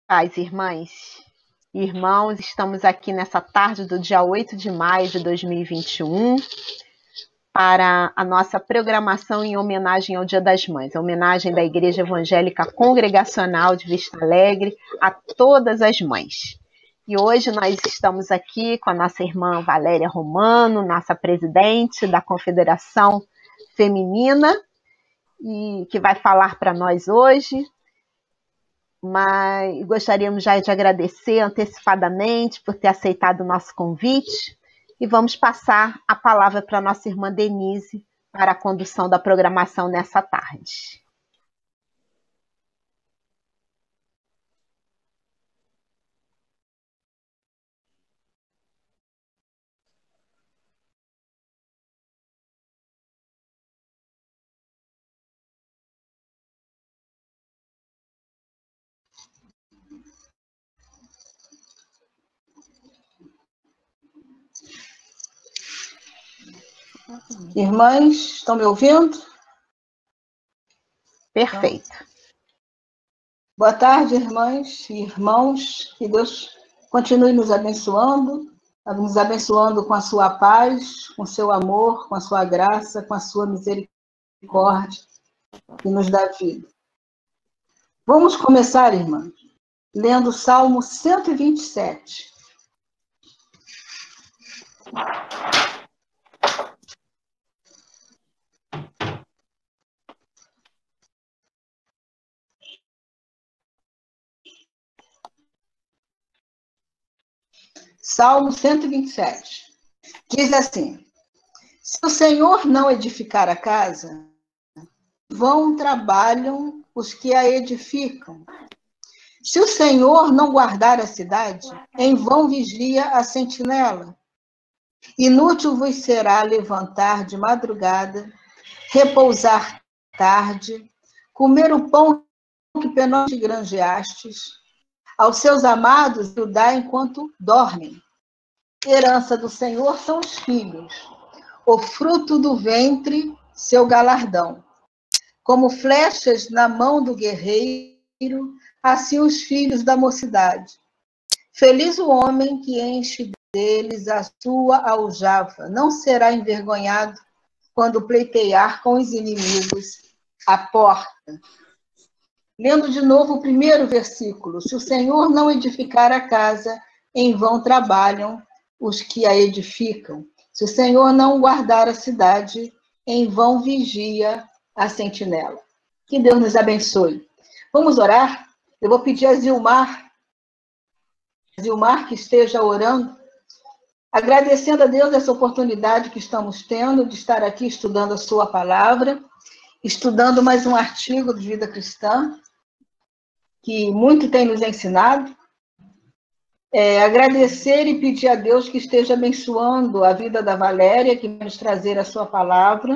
Paz, irmãs e irmãos, estamos aqui nessa tarde do dia 8 de maio de 2021 para a nossa programação em homenagem ao Dia das Mães, a homenagem da Igreja Evangélica Congregacional de Vista Alegre a todas as mães. E hoje nós estamos aqui com a nossa irmã Valéria Romano, nossa presidente da Confederação Feminina, e que vai falar para nós hoje. Mas gostaríamos já de agradecer antecipadamente por ter aceitado o nosso convite e vamos passar a palavra para a nossa irmã Denise para a condução da programação nessa tarde. Irmãs, estão me ouvindo? Perfeito. Boa tarde, irmãs e irmãos. Que Deus continue nos abençoando com a sua paz, com o seu amor, com a sua graça, com a sua misericórdia que nos dá vida. Vamos começar, irmãs, lendo o Salmo 127. Salmo 127. Diz assim: se o Senhor não edificar a casa, vão trabalham os que a edificam. Se o Senhor não guardar a cidade, em vão vigia a sentinela. Inútil vos será levantar de madrugada, repousar tarde, comer o pão que penosamente granjeastes, aos seus amados o dá enquanto dormem. Herança do Senhor são os filhos, o fruto do ventre, seu galardão. Como flechas na mão do guerreiro, assim os filhos da mocidade. Feliz o homem que enche deles a sua aljava, não será envergonhado quando pleitear com os inimigos à porta. Lendo de novo o primeiro versículo: se o Senhor não edificar a casa, em vão trabalham os que a edificam. Se o Senhor não guardar a cidade, em vão vigia a sentinela. Que Deus nos abençoe. Vamos orar? Eu vou pedir a Zilmar que esteja orando, agradecendo a Deus essa oportunidade que estamos tendo de estar aqui estudando a sua palavra, estudando mais um artigo de Vida Cristã, que muito tem nos ensinado. Agradecer e pedir a Deus que esteja abençoando a vida da Valéria, que vai nos trazer a sua palavra,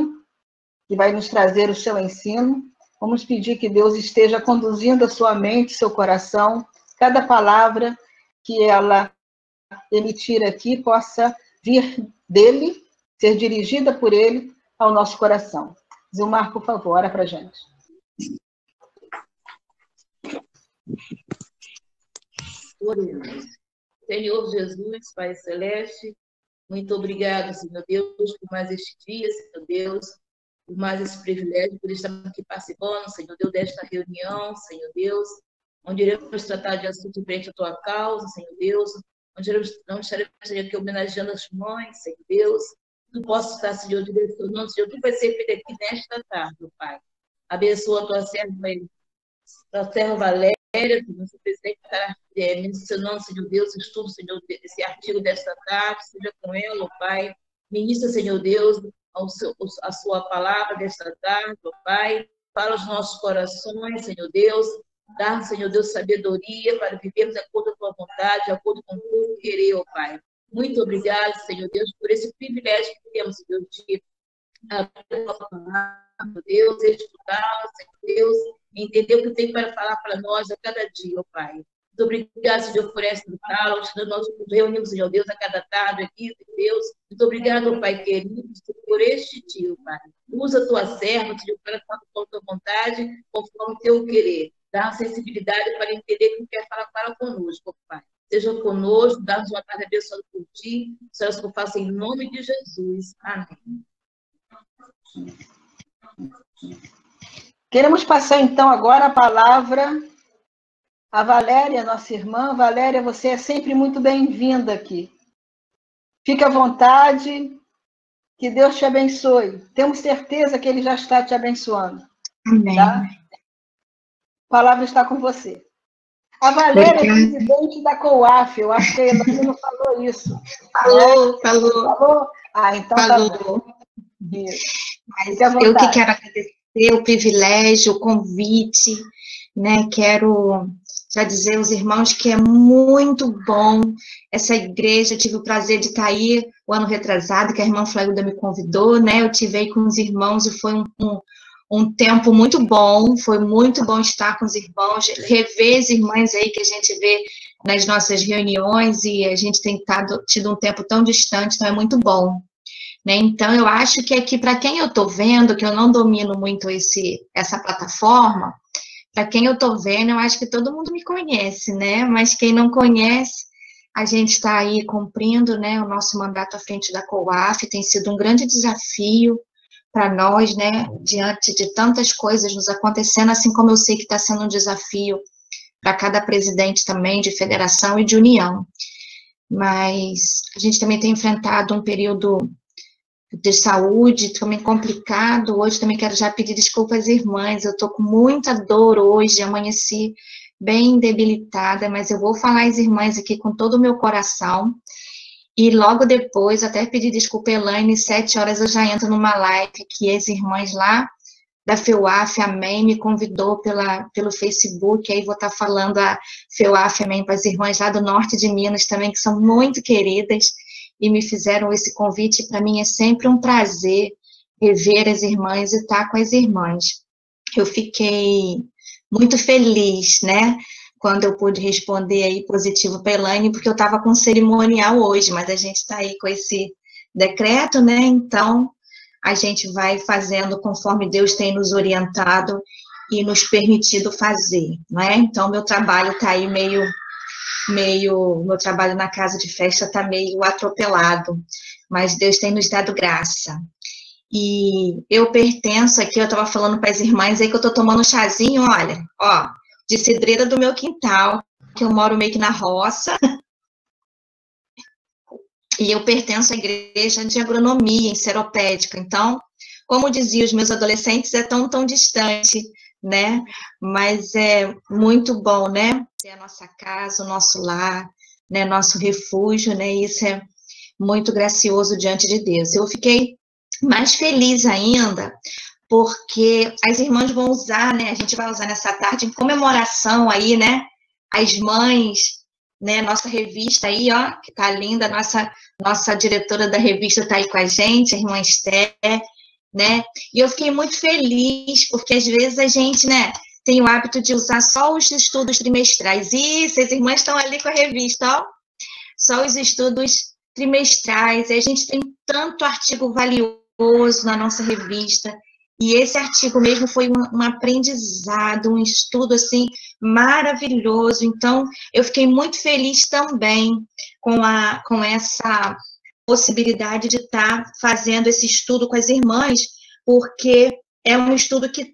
que vai nos trazer o seu ensino. Vamos pedir que Deus esteja conduzindo a sua mente, seu coração, cada palavra que ela emitir aqui possa vir dele, ser dirigida por ele ao nosso coração. Zilmar, por favor, ora para a gente. Oremos. Senhor Jesus, Pai Celeste, muito obrigado, Senhor Deus, por mais este dia, Senhor Deus, por mais esse privilégio, por estar aqui participando, Senhor Deus, desta reunião, Senhor Deus, onde iremos tratar de assunto frente à Tua causa, Senhor Deus, onde estaremos aqui homenageando as mães, Senhor Deus. Tu possa estar, Senhor, direcionando, Senhor, tu vai ser feito aqui nesta tarde, Pai. Abençoa a Tua serva Valéria, que nosso presidente está mencionando, Senhor Deus, estudo, Senhor, esse artigo desta tarde, seja com ela, Pai. Ministra, Senhor Deus, a sua palavra desta tarde, Pai. Para os nossos corações, Senhor Deus. Dar, Senhor Deus, sabedoria para vivermos de acordo com a tua vontade, de acordo com o teu querer, ó Pai. Muito obrigado, Senhor Deus, por esse privilégio que temos, Senhor, de abrir a tua palavra, Deus, estudá-la, Senhor Deus, entender o que tem para falar para nós a cada dia, ó Pai. Muito obrigado, Senhor, por esta aula, nós nos reunimos, Senhor Deus, a cada tarde aqui, Senhor Deus. Muito obrigado, Pai querido, por este dia, Pai. Usa a tua serva, Senhor, para fazer a tua vontade, conforme o teu querer. dá uma sensibilidade para entender que quer falar conosco, Pai. Seja conosco, dá-nos uma tarde abençoada por Ti, só isso que eu faço em nome de Jesus. Amém. Queremos passar, então, agora a palavra à Valéria, nossa irmã. Valéria, você é sempre muito bem-vinda aqui. Fique à vontade, que Deus te abençoe. Temos certeza que Ele já está te abençoando. Amém. Tá? A palavra está com você. A Valéria é presidente da COAF, eu acho que a Elaine não falou isso. Falou. Falou? Ah, então falou. Tá bom. Isso. Mas eu que quero agradecer o privilégio, o convite, né? Quero já dizer aos irmãos que é muito bom essa igreja. Eu tive o prazer de estar aí o ano retrasado, que a irmã Flailda me convidou, né? Eu tive aí com os irmãos e foi um tempo muito bom, foi muito bom estar com os irmãos, rever as irmãs aí que a gente vê nas nossas reuniões, e a gente tem tido um tempo tão distante, então é muito bom. Né? Então, eu acho que aqui, para quem eu estou vendo, que eu não domino muito essa plataforma, para quem eu estou vendo, eu acho que todo mundo me conhece, né? Mas quem não conhece, a gente está aí cumprindo, né, o nosso mandato à frente da COAF, tem sido um grande desafio para nós, né, diante de tantas coisas nos acontecendo, assim como eu sei que está sendo um desafio para cada presidente também de federação e de união. Mas a gente também tem enfrentado um período de saúde também complicado. Hoje também quero já pedir desculpas às irmãs, eu estou com muita dor hoje, amanheci bem debilitada, mas eu vou falar às irmãs aqui com todo o meu coração. E logo depois, até pedir desculpa a Elaine, 7 horas eu já entro numa live que as irmãs lá da FEUAF, Amém, me convidou pelo Facebook, aí vou estar falando a FEUAF, Amém, para as irmãs lá do norte de Minas também, que são muito queridas, e me fizeram esse convite. Para mim é sempre um prazer rever as irmãs e estar com as irmãs. Eu fiquei muito feliz, né, quando eu pude responder aí positivo para a Elaine, porque eu estava com um cerimonial hoje, mas a gente está aí com esse decreto, né, então a gente vai fazendo conforme Deus tem nos orientado e nos permitido fazer, né, então meu trabalho está aí meu trabalho na casa de festa está meio atropelado, mas Deus tem nos dado graça. E eu pertenço aqui, eu estava falando para as irmãs aí que eu estou tomando um chazinho, olha, ó, de cidreira do meu quintal, que eu moro meio que na roça, e eu pertenço à igreja de agronomia, em Seropédica. Então, como diziam os meus adolescentes, é tão distante, né? Mas é muito bom, né? Ter a nossa casa, o nosso lar, né? Nosso refúgio, né? Isso é muito gracioso diante de Deus. Eu fiquei mais feliz ainda, porque as irmãs vão usar, né? A gente vai usar nessa tarde em comemoração aí, né? As mães, né? Nossa revista aí, ó, que tá linda, nossa diretora da revista tá aí com a gente, a irmã Esther, né? E eu fiquei muito feliz, porque às vezes a gente, né, tem o hábito de usar só os estudos trimestrais. Isso, as irmãs estão ali com a revista, ó. Só os estudos trimestrais. E a gente tem tanto artigo valioso na nossa revista. E esse artigo mesmo foi um aprendizado, um estudo, assim, maravilhoso. Então, eu fiquei muito feliz também com essa possibilidade de estar fazendo esse estudo com as irmãs, porque é um estudo que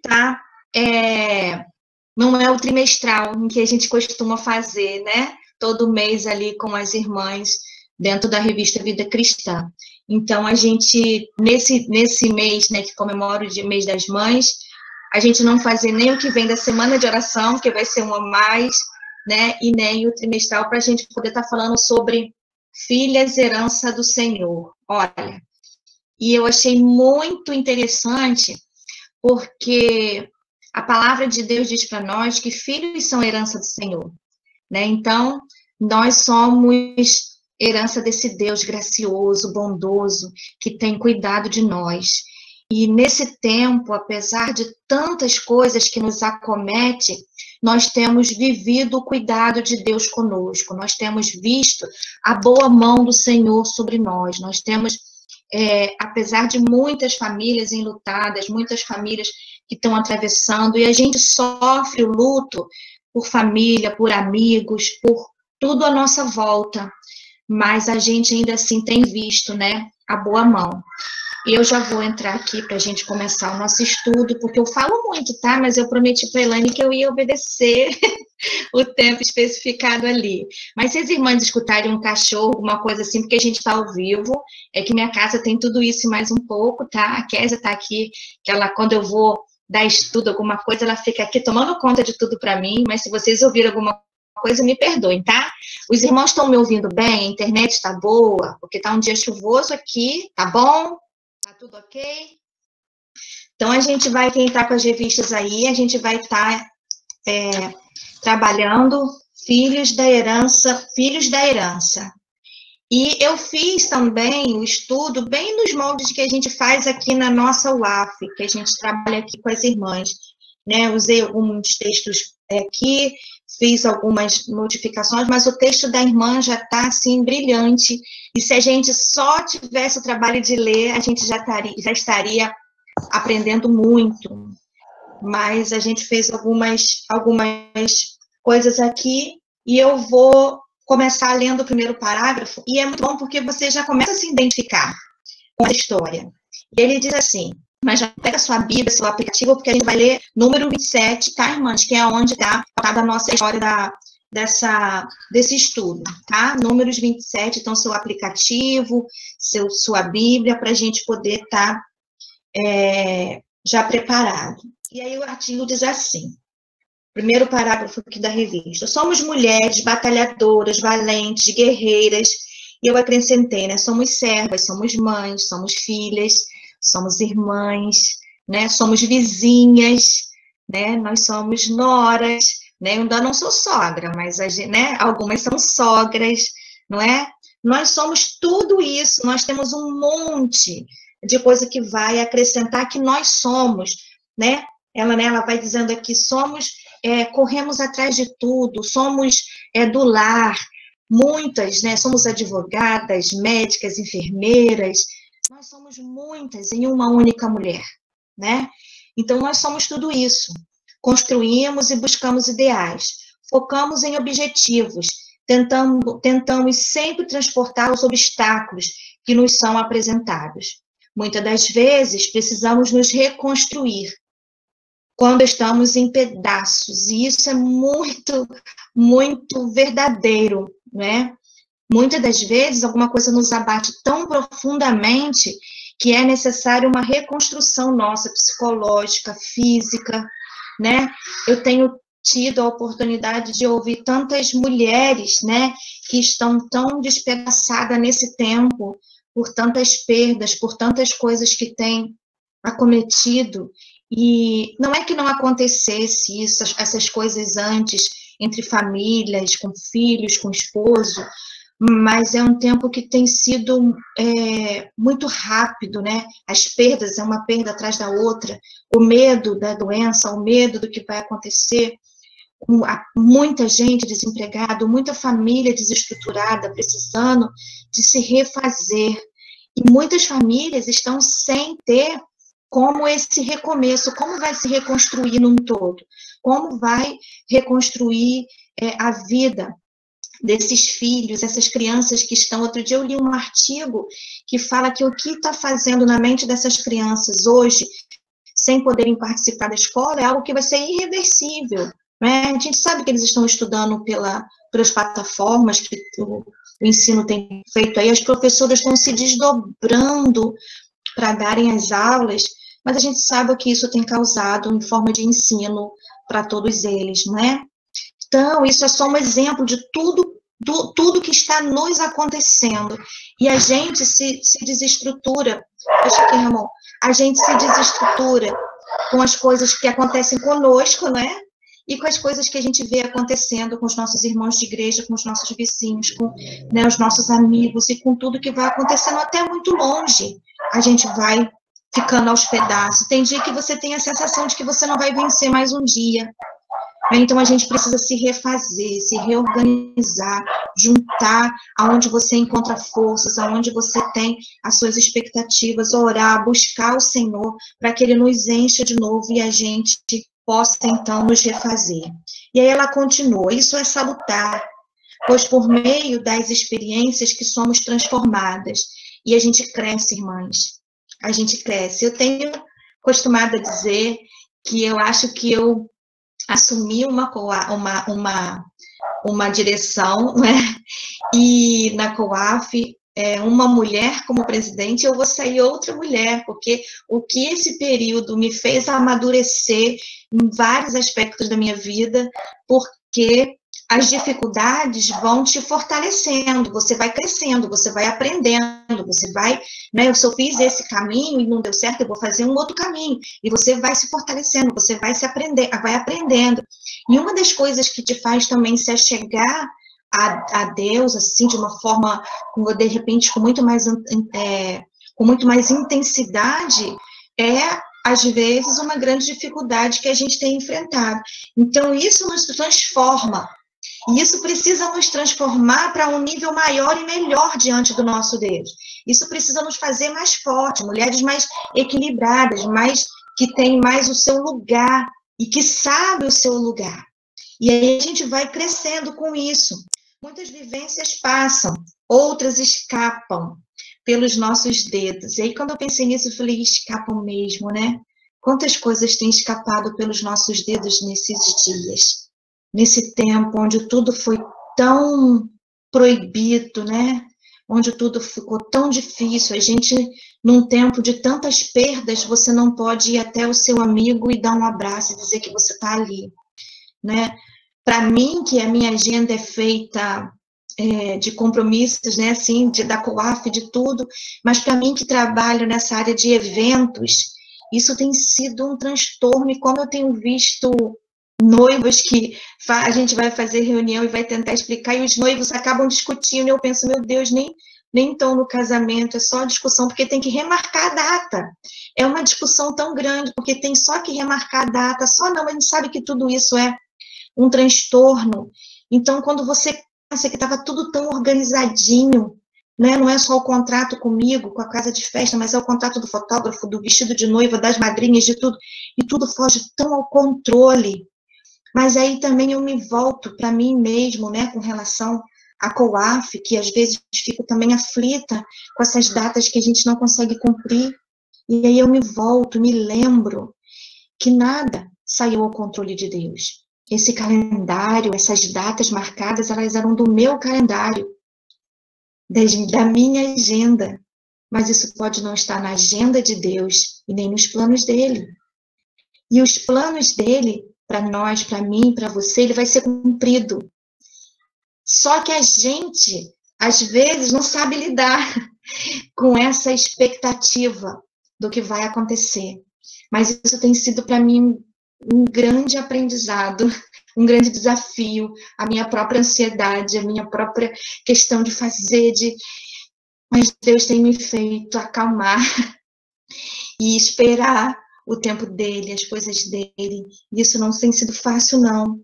não é o trimestral em que a gente costuma fazer, né? Todo mês ali com as irmãs dentro da revista Vida Cristã. Então, a gente, nesse mês, né, que comemora o mês das mães, a gente não fazer nem o que vem da semana de oração, que vai ser um a mais, né, e nem o trimestral, para a gente poder estar falando sobre filhas, herança do Senhor. Olha, e eu achei muito interessante, porque a palavra de Deus diz para nós que filhos são herança do Senhor, né? Então, nós somos herança desse Deus gracioso, bondoso, que tem cuidado de nós. E nesse tempo, apesar de tantas coisas que nos acomete, nós temos vivido o cuidado de Deus conosco, nós temos visto a boa mão do Senhor sobre nós, nós temos, apesar de muitas famílias enlutadas, muitas famílias que estão atravessando, e a gente sofre o luto por família, por amigos, por tudo à nossa volta, mas a gente ainda assim tem visto, né, a boa mão. E eu já vou entrar aqui para a gente começar o nosso estudo, porque eu falo muito, tá? Mas eu prometi para a Elaine que eu ia obedecer o tempo especificado ali. Mas se as irmãs escutarem um cachorro, alguma coisa assim, porque a gente está ao vivo, é que minha casa tem tudo isso e mais um pouco, tá? A Kézia está aqui, que ela, quando eu vou dar estudo, alguma coisa, ela fica aqui tomando conta de tudo para mim, mas se vocês ouvirem alguma coisa, me perdoem, tá? Os irmãos estão me ouvindo bem? A internet está boa? Porque está um dia chuvoso aqui, tá bom? Tá tudo ok? Então, a gente vai, quem está com as revistas aí, a gente vai estar trabalhando Filhos da Herança. E eu fiz também o estudo bem nos moldes que a gente faz aqui na nossa UAF, que a gente trabalha aqui com as irmãs, né? Usei alguns textos aqui, fiz algumas notificações, mas o texto da irmã já está, assim, brilhante, e se a gente só tivesse o trabalho de ler, a gente já estaria aprendendo muito, mas a gente fez algumas coisas aqui, e eu vou começar lendo o primeiro parágrafo, e é muito bom porque você já começa a se identificar com a história. E ele diz assim, mas já pega sua Bíblia, seu aplicativo, porque a gente vai ler número 27, tá, irmãs? Que é onde está a nossa história desse estudo, tá? Números 27, então, seu aplicativo, sua Bíblia, para a gente poder estar já preparado. E aí o artigo diz assim, primeiro parágrafo aqui da revista, somos mulheres batalhadoras, valentes, guerreiras, e eu acrescentei, né? Somos servas, somos mães, somos filhas, somos irmãs, né? Somos vizinhas, né? Nós somos noras, né? Eu ainda não sou sogra, mas né? Algumas são sogras, não é? Nós somos tudo isso, nós temos um monte de coisa que vai acrescentar que nós somos, né? Ela vai dizendo aqui, somos, corremos atrás de tudo, somos do lar, muitas, né? Somos advogadas, médicas, enfermeiras, nós somos muitas em uma única mulher, né? Então, nós somos tudo isso. Construímos e buscamos ideais, focamos em objetivos, tentamos sempre transportar os obstáculos que nos são apresentados. Muitas das vezes, precisamos nos reconstruir quando estamos em pedaços, e isso é muito, muito verdadeiro, né? Muitas das vezes, alguma coisa nos abate tão profundamente que é necessária uma reconstrução nossa, psicológica, física, né? Eu tenho tido a oportunidade de ouvir tantas mulheres, né, que estão tão despedaçadas nesse tempo, por tantas perdas, por tantas coisas que têm acometido, e não é que não acontecesse isso, essas coisas antes, entre famílias, com filhos, com esposo, mas é um tempo que tem sido muito rápido, né? As perdas, é uma perda atrás da outra, o medo da doença, o medo do que vai acontecer, muita gente desempregada, muita família desestruturada, precisando de se refazer, e muitas famílias estão sem ter como esse recomeço, como vai se reconstruir num todo, como vai reconstruir a vida desses filhos, essas crianças que estão... Outro dia eu li um artigo que fala que o que está fazendo na mente dessas crianças hoje, sem poderem participar da escola, é algo que vai ser irreversível, né? A gente sabe que eles estão estudando pelas plataformas que o ensino tem feito aí, as professoras estão se desdobrando para darem as aulas, mas a gente sabe o que isso tem causado em forma de ensino para todos eles, não é? Então, isso é só um exemplo de tudo que está nos acontecendo. E a gente se desestrutura. Deixa aqui, Ramon. A gente se desestrutura com as coisas que acontecem conosco, né? E com as coisas que a gente vê acontecendo com os nossos irmãos de igreja, com os nossos vizinhos, com, né, os nossos amigos, e com tudo que vai acontecendo até muito longe. A gente vai ficando aos pedaços. Tem dia que você tem a sensação de que você não vai vencer mais um dia. Então, a gente precisa se refazer, se reorganizar, juntar aonde você encontra forças, aonde você tem as suas expectativas, orar, buscar o Senhor, para que Ele nos encha de novo e a gente possa, então, nos refazer. E aí ela continua, isso é salutar, pois por meio das experiências que somos transformadas, e a gente cresce, irmãs, a gente cresce. Eu tenho costumado a dizer que eu acho que eu assumi uma direção, né? E na COAF, uma mulher como presidente, eu vou sair outra mulher, porque o que esse período me fez amadurecer em vários aspectos da minha vida, porque as dificuldades vão te fortalecendo, você vai crescendo, você vai aprendendo, você vai, né, se eu fiz esse caminho e não deu certo, eu vou fazer um outro caminho, e você vai se fortalecendo, você vai vai aprendendo. E uma das coisas que te faz também se achegar a Deus, assim, de uma forma, de repente, com muito mais intensidade, às vezes, uma grande dificuldade que a gente tem enfrentado. Então, isso nos transforma. E isso precisa nos transformar para um nível maior e melhor diante do nosso Deus. Isso precisa nos fazer mais fortes, mulheres mais equilibradas, que têm mais o seu lugar e que sabem o seu lugar. E aí a gente vai crescendo com isso. Muitas vivências passam, outras escapam pelos nossos dedos. E aí quando eu pensei nisso, eu falei, escapam mesmo, né? Quantas coisas têm escapado pelos nossos dedos nesses dias? Nesse tempo onde tudo foi tão proibido, né? Onde tudo ficou tão difícil. A gente, num tempo de tantas perdas, você não pode ir até o seu amigo e dar um abraço e dizer que você está ali, né? Para mim, que a minha agenda é feita de compromissos, né? Assim, da COAF, de tudo, mas para mim que trabalho nessa área de eventos, isso tem sido um transtorno. E como eu tenho visto noivos que a gente vai fazer reunião e vai tentar explicar, e os noivos acabam discutindo, e eu penso, meu Deus, nem estão no casamento, é só discussão, porque tem que remarcar a data. É uma discussão tão grande, porque tem só que remarcar a data, a gente sabe que tudo isso é um transtorno. Então, quando você pensa que estava tudo tão organizadinho, né? Não é só o contrato comigo, com a casa de festa, mas é o contrato do fotógrafo, do vestido de noiva, das madrinhas, de tudo, e tudo foge tão ao controle. Mas aí também eu me volto para mim mesmo, né, com relação à COAF, que às vezes fico também aflita com essas datas que a gente não consegue cumprir. E aí eu me volto, me lembro que nada saiu ao controle de Deus. Esse calendário, essas datas marcadas, elas eram do meu calendário, da minha agenda. Mas isso pode não estar na agenda de Deus e nem nos planos dele. E os planos dele, para nós, para mim, para você, ele vai ser cumprido. Só que a gente, às vezes, não sabe lidar com essa expectativa do que vai acontecer. Mas isso tem sido, para mim, um grande aprendizado, um grande desafio, a minha própria ansiedade, a minha própria questão de fazer, mas Deus tem me feito acalmar e esperar o tempo dele, as coisas dele. Isso não tem sido fácil, não.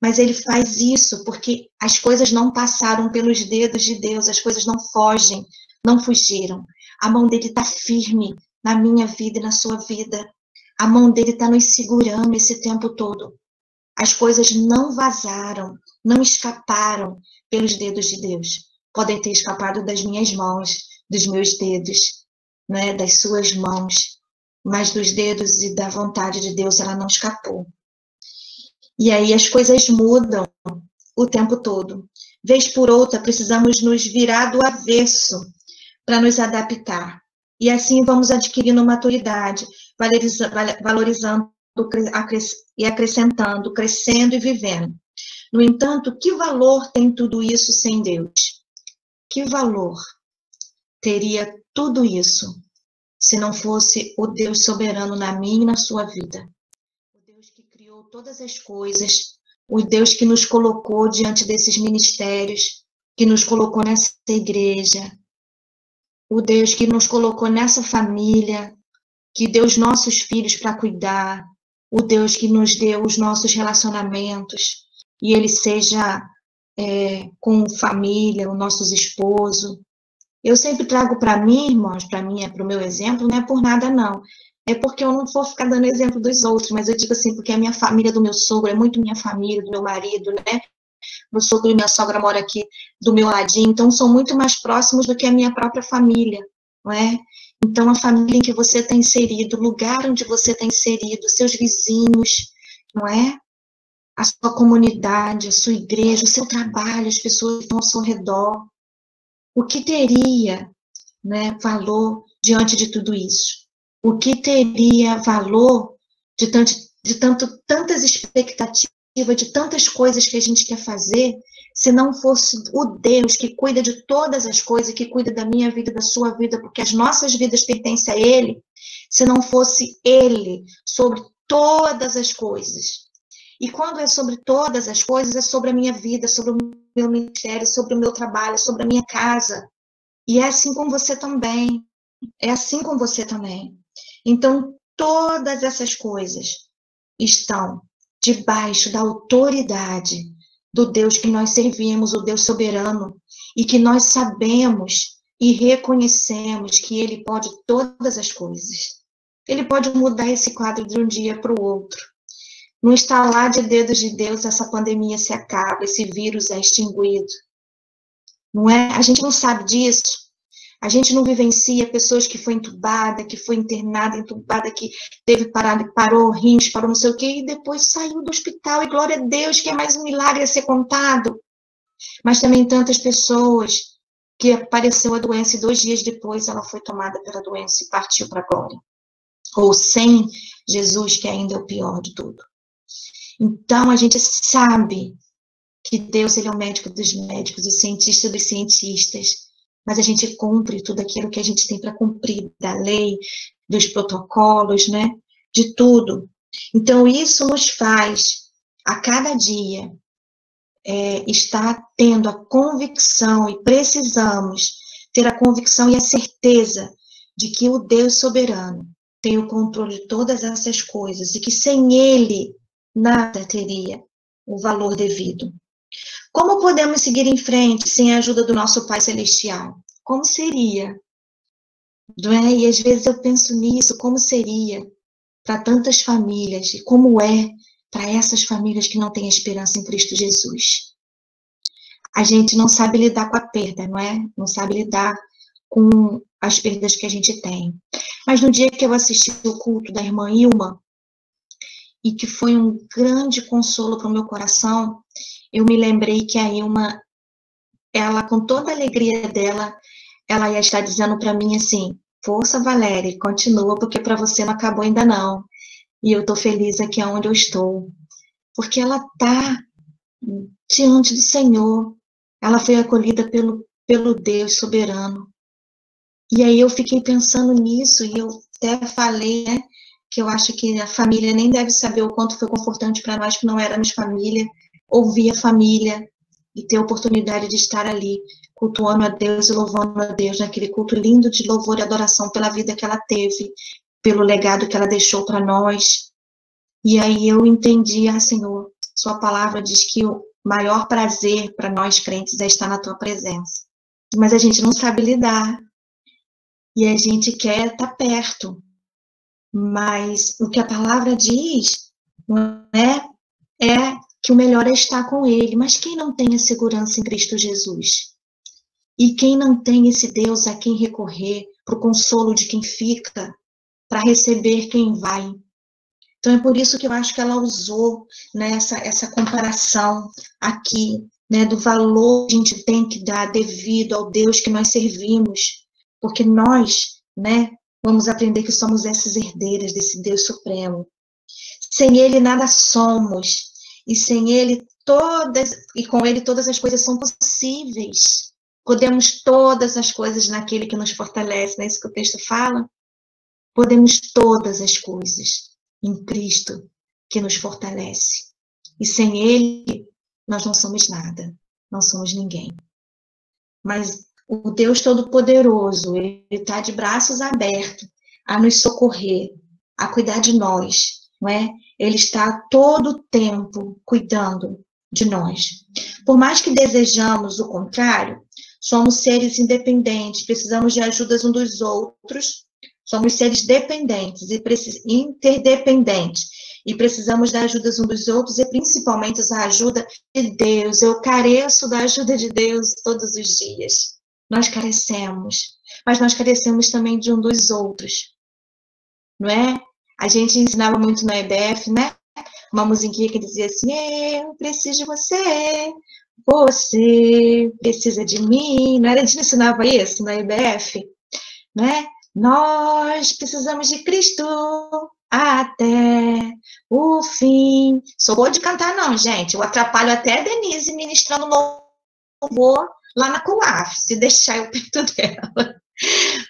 Mas ele faz isso porque as coisas não passaram pelos dedos de Deus, as coisas não fogem, não fugiram. A mão dele está firme na minha vida e na sua vida. A mão dele está nos segurando esse tempo todo. As coisas não vazaram, não escaparam pelos dedos de Deus. Podem ter escapado das minhas mãos, dos meus dedos, né, das suas mãos, mas dos dedos e da vontade de Deus ela não escapou. E aí as coisas mudam o tempo todo. Vez por outra, precisamos nos virar do avesso para nos adaptar. E assim vamos adquirindo maturidade, valorizando e acrescentando, crescendo e vivendo. No entanto, que valor tem tudo isso sem Deus? Que valor teria tudo isso se não fosse o Deus soberano na minha e na sua vida? O Deus que criou todas as coisas, o Deus que nos colocou diante desses ministérios, que nos colocou nessa igreja, o Deus que nos colocou nessa família, que deu os nossos filhos para cuidar, o Deus que nos deu os nossos relacionamentos, e ele seja com família, os nossos esposos. Eu sempre trago para mim, irmãos, para o meu exemplo, não é por nada, não. É porque eu não vou ficar dando exemplo dos outros, mas eu digo assim, porque a minha família do meu sogro é muito minha família, do meu marido, né? Meu sogro e minha sogra moram aqui do meu ladinho, então são muito mais próximos do que a minha própria família, não é? Então, a família em que você está inserido, o lugar onde você está inserido, seus vizinhos, não é? A sua comunidade, a sua igreja, o seu trabalho, as pessoas que estão ao seu redor. O que teria, né, valor diante de tudo isso? O que teria valor de tantas expectativas, de tantas coisas que a gente quer fazer, se não fosse o Deus que cuida de todas as coisas, que cuida da minha vida, da sua vida, porque as nossas vidas pertencem a Ele, se não fosse Ele sobre todas as coisas. E quando é sobre todas as coisas, é sobre a minha vida, sobre o meu ministério, sobre o meu trabalho, sobre a minha casa. E é assim com você também. É assim com você também. Então, todas essas coisas estão debaixo da autoridade do Deus que nós servimos, o Deus soberano, e que nós sabemos e reconhecemos que Ele pode todas as coisas. Ele pode mudar esse quadro de um dia para o outro. No estalar de dedos de Deus, essa pandemia se acaba, esse vírus é extinguido. Não é? A gente não sabe disso. A gente não vivencia pessoas que foi entubada, que foi internada, entubada, que teve parado, parou rins, parou não sei o quê, e depois saiu do hospital. E glória a Deus, que é mais um milagre a ser contado. Mas também tantas pessoas que apareceu a doença e 2 dias depois ela foi tomada pela doença e partiu para a glória. Ou sem Jesus, que ainda é o pior de tudo. Então, a gente sabe que Deus, Ele é o médico dos médicos, o cientista dos cientistas, mas a gente cumpre tudo aquilo que a gente tem para cumprir, da lei, dos protocolos, né? De tudo. Então, isso nos faz, a cada dia, estar tendo a convicção, e precisamos ter a convicção e a certeza de que o Deus soberano tem o controle de todas essas coisas, e que sem Ele, nada teria o valor devido. Como podemos seguir em frente sem a ajuda do nosso Pai Celestial? Como seria? Não é? E às vezes eu penso nisso, como seria para tantas famílias, e como é para essas famílias que não têm esperança em Cristo Jesus. A gente não sabe lidar com a perda, não é? Não sabe lidar com as perdas que a gente tem. Mas no dia que eu assisti o culto da irmã Ilma, e que foi um grande consolo para o meu coração, eu me lembrei que a Ilma, ela, com toda a alegria dela, ela ia estar dizendo para mim assim, força, Valéria, continua, porque para você não acabou ainda não. E eu estou feliz aqui onde eu estou. Porque ela está diante do Senhor. Ela foi acolhida pelo Deus soberano. E aí eu fiquei pensando nisso, e eu até falei, né, que eu acho que a família nem deve saber o quanto foi confortante para nós que não éramos família, ouvir a família e ter a oportunidade de estar ali, cultuando a Deus e louvando a Deus, naquele culto lindo de louvor e adoração pela vida que ela teve, pelo legado que ela deixou para nós. E aí eu entendi, Senhor, sua palavra diz que o maior prazer para nós crentes é estar na tua presença. Mas a gente não sabe lidar. E a gente quer estar perto. Mas o que a palavra diz, não é que o melhor é estar com Ele. Mas quem não tem a segurança em Cristo Jesus? E quem não tem esse Deus a quem recorrer, para o consolo de quem fica, para receber quem vai? Então, é por isso que eu acho que ela usou, né, essa comparação aqui, né, do valor que a gente tem que dar devido ao Deus que nós servimos. Porque nós, né, vamos aprender que somos essas herdeiras desse Deus supremo. Sem Ele nada somos. E sem Ele com Ele todas as coisas são possíveis. Podemos todas as coisas naquele que nos fortalece, não é isso que o texto fala? Podemos todas as coisas em Cristo que nos fortalece. E sem Ele, nós não somos nada, não somos ninguém. Mas o Deus Todo-Poderoso, Ele está de braços abertos a nos socorrer, a cuidar de nós, não é? Ele está todo o tempo cuidando de nós. Por mais que desejamos o contrário, somos seres independentes, precisamos de ajudas uns dos outros, somos seres dependentes e interdependentes, e precisamos da ajuda uns dos outros, e principalmente da ajuda de Deus. Eu careço da ajuda de Deus todos os dias. Nós carecemos, mas nós carecemos também de um dos outros, não é? A gente ensinava muito na EBF, né? Uma musiquinha que dizia assim: eu preciso de você, você precisa de mim. Não era? A gente ensinava isso na EBF, né? Nós precisamos de Cristo até o fim. Sou boa de cantar, não, gente. Eu atrapalho até a Denise ministrando louvor lá na CUAF, se deixar eu perto dela.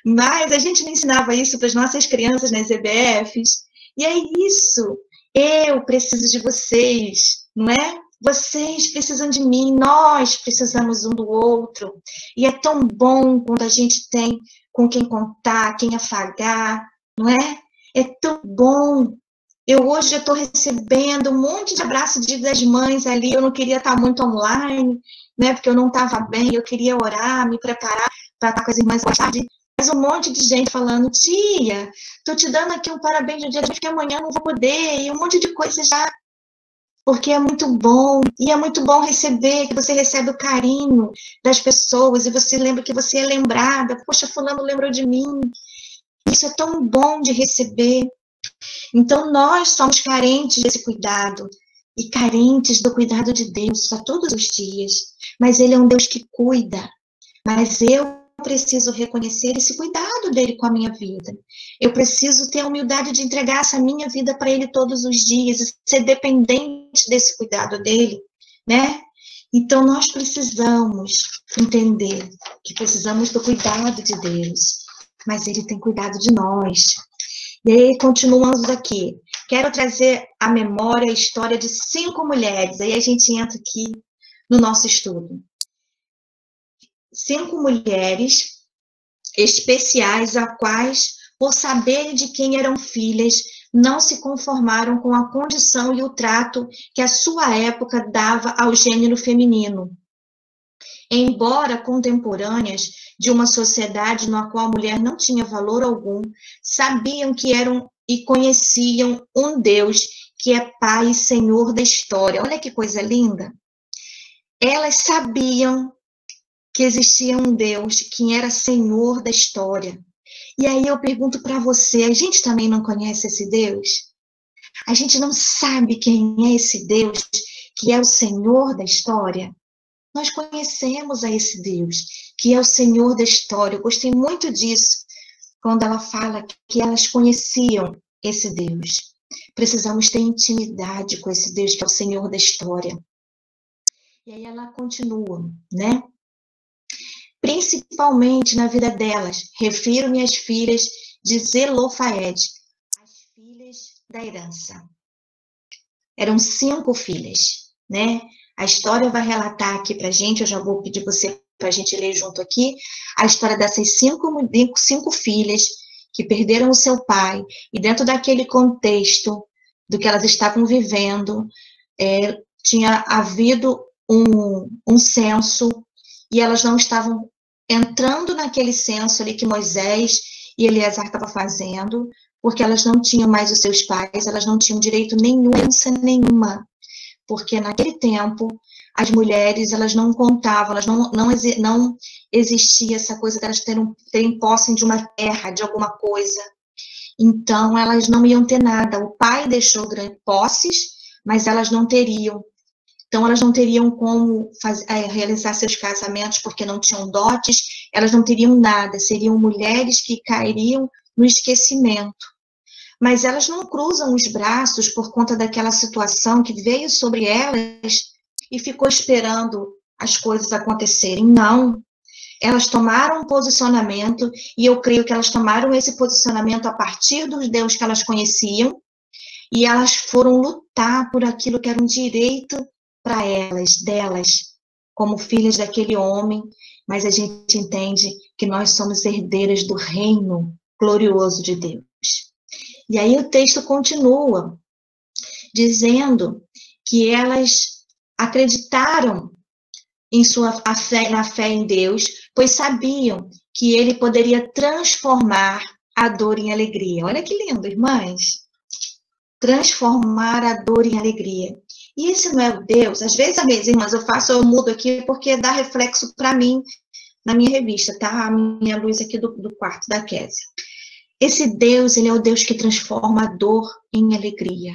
Mas a gente não ensinava isso para as nossas crianças nas EBFs. E é isso. Eu preciso de vocês, não é? Vocês precisam de mim, nós precisamos um do outro. E é tão bom quando a gente tem com quem contar, quem afagar, não é? É tão bom. Eu hoje estou recebendo um monte de abraço de Dia das Mães ali. Eu não queria estar muito online, né? Porque eu não estava bem. Eu queria orar, me preparar para estar com as irmãs à tarde. Mas um monte de gente falando: tia, estou te dando aqui um parabéns no dia das mães, porque amanhã não vou poder. E um monte de coisa já. Porque é muito bom, e é muito bom receber, que você recebe o carinho das pessoas, e você lembra que você é lembrada. Poxa, fulano lembrou de mim. Isso é tão bom de receber. Então, nós somos carentes desse cuidado, e carentes do cuidado de Deus a todos os dias. Mas Ele é um Deus que cuida. Mas eu preciso reconhecer esse cuidado dele com a minha vida. Eu preciso ter a humildade de entregar essa minha vida para ele todos os dias, e ser dependente desse cuidado dele, né? Então, nós precisamos entender que precisamos do cuidado de Deus, mas ele tem cuidado de nós. E aí, continuando aqui, quero trazer à memória a história de 5 mulheres, aí a gente entra aqui no nosso estudo. 5 mulheres especiais, a quais, por saberem de quem eram filhas, não se conformaram com a condição e o trato que a sua época dava ao gênero feminino. Embora contemporâneas de uma sociedade na qual a mulher não tinha valor algum, sabiam que eram e conheciam um Deus que é Pai e Senhor da história. Olha que coisa linda! Elas sabiam que existia um Deus que era Senhor da história. E aí eu pergunto para você, a gente também não conhece esse Deus? A gente não sabe quem é esse Deus que é o Senhor da história? Nós conhecemos a esse Deus que é o Senhor da história. Eu gostei muito disso, quando ela fala que elas conheciam esse Deus. Precisamos ter intimidade com esse Deus que é o Senhor da história. E aí ela continua, né? Principalmente na vida delas, refiro-me às filhas de Zelofade, as filhas da herança. Eram 5 filhas, né? A história vai relatar aqui para a gente, eu já vou pedir você para a gente ler junto aqui, a história dessas 5 filhas que perderam o seu pai, e dentro daquele contexto do que elas estavam vivendo, tinha havido um censo, e elas não estavam entrando naquele censo ali que Moisés e Eleazar estavam fazendo, porque elas não tinham mais os seus pais, elas não tinham direito nenhum, herança nenhuma, porque naquele tempo as mulheres, elas não contavam, elas não existia essa coisa delas terem posse de uma terra, de alguma coisa. Então, elas não iam ter nada. O pai deixou grandes posses, mas elas não teriam. Então, elas não teriam como realizar seus casamentos, porque não tinham dotes, elas não teriam nada, seriam mulheres que cairiam no esquecimento. Mas elas não cruzam os braços por conta daquela situação que veio sobre elas e ficou esperando as coisas acontecerem. Não. Elas tomaram um posicionamento, e eu creio que elas tomaram esse posicionamento a partir dos Deus que elas conheciam, e elas foram lutar por aquilo que era um direito para elas, delas, como filhas daquele homem, mas a gente entende que nós somos herdeiras do reino glorioso de Deus. E aí o texto continua, dizendo que elas acreditaram na fé em Deus, pois sabiam que ele poderia transformar a dor em alegria. Olha que lindo, irmãs. Transformar a dor em alegria. E esse não é o Deus? Às vezes, irmãs, eu mudo aqui porque dá reflexo para mim na minha revista, tá? A minha luz aqui do quarto da Kézia. Esse Deus, ele é o Deus que transforma a dor em alegria.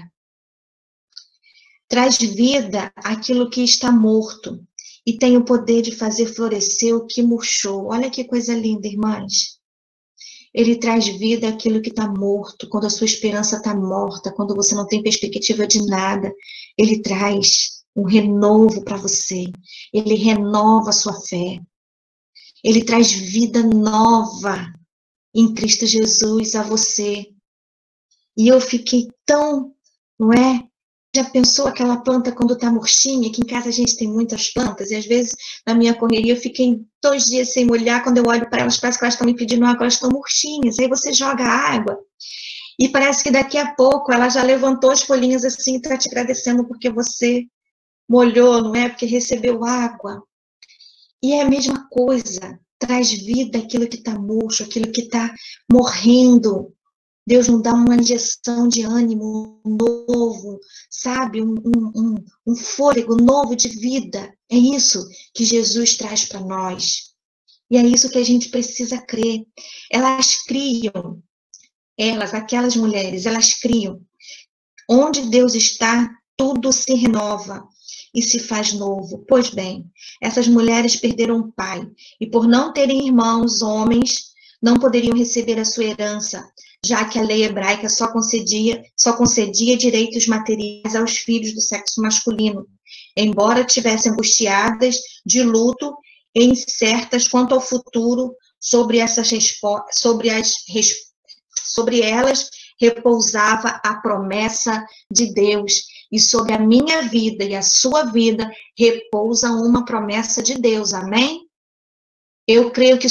Traz vida àquilo que está morto e tem o poder de fazer florescer o que murchou. Olha que coisa linda, irmãs. Ele traz vida àquilo que está morto, quando a sua esperança está morta, quando você não tem perspectiva de nada. Ele traz um renovo para você. Ele renova a sua fé. Ele traz vida nova em Cristo Jesus a você. E eu fiquei tão, não é? Já pensou aquela planta quando está murchinha? Aqui em casa a gente tem muitas plantas, e às vezes na minha correria eu fiquei 2 dias sem molhar, quando eu olho para elas, parece que elas estão me pedindo água, elas estão murchinhas. Aí você joga água, e parece que daqui a pouco ela já levantou as folhinhas assim e está te agradecendo porque você molhou, não é? Porque recebeu água. E é a mesma coisa, traz vida aquilo que está murcho, aquilo que está morrendo. Deus nos dá uma injeção de ânimo novo, sabe? Um fôlego novo de vida. É isso que Jesus traz para nós. E é isso que a gente precisa crer. Elas criam, aquelas mulheres, elas criam. Onde Deus está, tudo se renova e se faz novo. Pois bem, essas mulheres perderam o pai, e por não terem irmãos homens, não poderiam receber a sua herança, já que a lei hebraica só concedia direitos materiais aos filhos do sexo masculino, embora tivessem angustiadas de luto e incertas quanto ao futuro, sobre elas repousava a promessa de Deus, e sobre a minha vida e a sua vida repousa uma promessa de Deus, amém? Eu creio que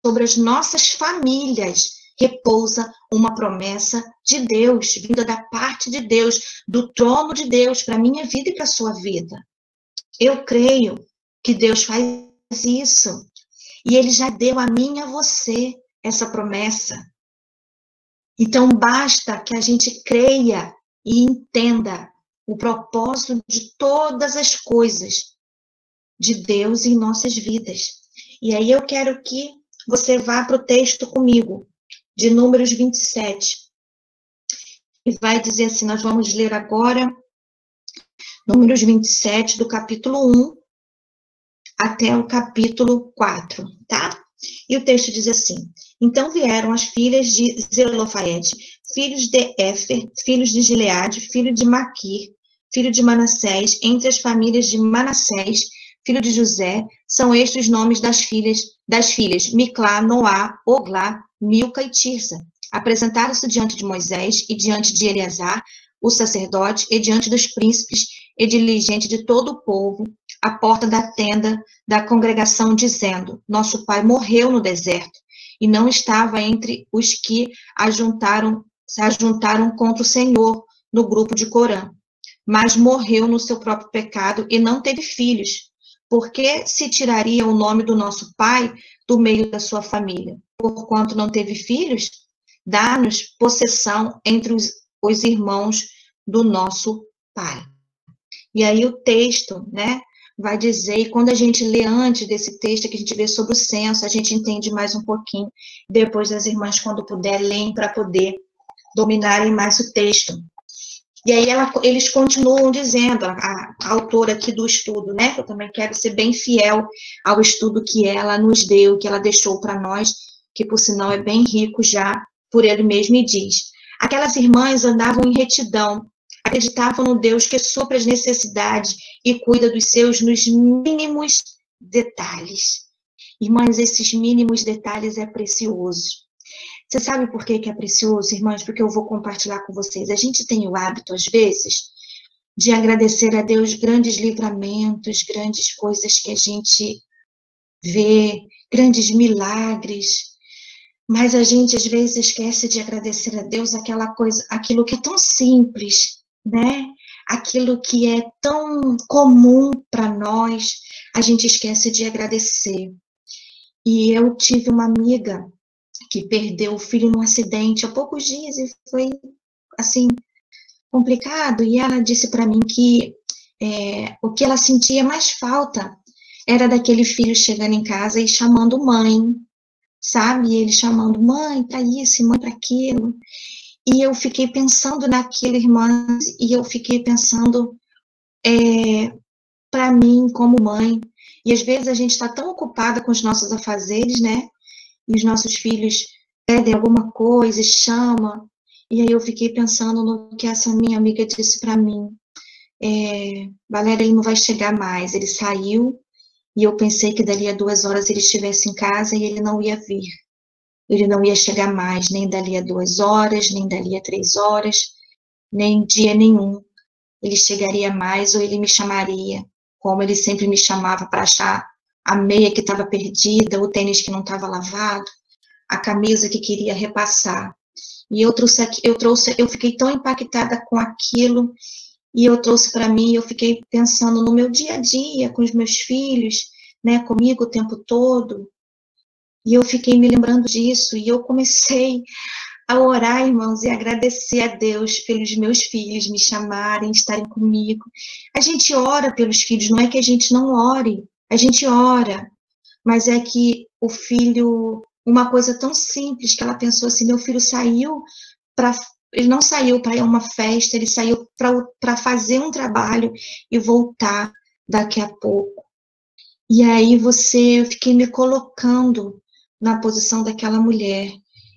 sobre as nossas famílias repousa uma promessa de Deus, vinda da parte de Deus, do trono de Deus, para a minha vida e para a sua vida. Eu creio que Deus faz isso, e Ele já deu a mim e a você essa promessa. Então, basta que a gente creia e entenda o propósito de todas as coisas de Deus em nossas vidas. E aí eu quero que você vá para o texto comigo, de Números 27. E vai dizer assim, nós vamos ler agora Números 27, do capítulo 1 até o capítulo 4, tá? E o texto diz assim: então vieram as filhas de Zelofade, filhos de Éfer, filhos de Gileade, filho de Maquir, filho de Manassés, entre as famílias de Manassés, filho de José, são estes os nomes das filhas, Miclá, Noá, Oglá, Milca e Tirsa. Apresentaram-se diante de Moisés e diante de Eleazar, o sacerdote, e diante dos príncipes e diligente de todo o povo, à porta da tenda da congregação, dizendo: nosso pai morreu no deserto, e não estava entre os que se ajuntaram contra o Senhor no grupo de Corã, mas morreu no seu próprio pecado e não teve filhos. Por que se tiraria o nome do nosso pai do meio da sua família? Porquanto não teve filhos, dá-nos possessão entre os irmãos do nosso pai. E aí o texto, né, vai dizer, e quando a gente lê antes desse texto, que a gente vê sobre o censo, a gente entende mais um pouquinho. Depois as irmãs, quando puder, leem para poder dominarem mais o texto. E aí eles continuam dizendo, a autora aqui do estudo, né, que eu também quero ser bem fiel ao estudo que ela nos deu, que ela deixou para nós, que por sinal é bem rico já, por ele mesmo, e diz: aquelas irmãs andavam em retidão, acreditavam no Deus que supre as necessidades e cuida dos seus nos mínimos detalhes. Irmãs, esses mínimos detalhes é precioso. Você sabe por que é precioso, irmãs? Porque eu vou compartilhar com vocês. A gente tem o hábito, às vezes, de agradecer a Deus grandes livramentos, grandes coisas que a gente vê, grandes milagres, mas a gente, às vezes, esquece de agradecer a Deus aquilo que é tão simples, né? aquilo que é tão comum para nós, a gente esquece de agradecer. E eu tive uma amiga que perdeu o filho num acidente há poucos dias e foi, assim, complicado. E ela disse para mim que o que ela sentia mais falta era daquele filho chegando em casa e chamando mãe, sabe? Ele chamando mãe para isso, mãe para aquilo. E eu fiquei pensando naquilo, irmãs, e eu fiquei pensando para mim como mãe. E às vezes a gente está tão ocupada com os nossos afazeres, né? E os nossos filhos pedem alguma coisa, chamam. E aí eu fiquei pensando no que essa minha amiga disse para mim. Valéria, ele não vai chegar mais. Ele saiu e eu pensei que dali a 2 horas ele estivesse em casa e ele não ia vir. Ele não ia chegar mais, nem dali a 2 horas, nem dali a 3 horas, nem dia nenhum. Ele chegaria mais ou ele me chamaria, como ele sempre me chamava para achar a meia que estava perdida, o tênis que não estava lavado, a camisa que queria repassar. E eu fiquei tão impactada com aquilo, e eu trouxe para mim, eu fiquei pensando no meu dia a dia, com os meus filhos, né, comigo o tempo todo, e eu fiquei me lembrando disso, e eu comecei a orar, irmãos, e agradecer a Deus pelos meus filhos me chamarem, estarem comigo. A gente ora pelos filhos, não é que a gente não ore, a gente ora, mas é que o filho, uma coisa tão simples que ela pensou assim, meu filho saiu ele não saiu para ir a uma festa, ele saiu para fazer um trabalho e voltar daqui a pouco. E aí eu fiquei me colocando na posição daquela mulher.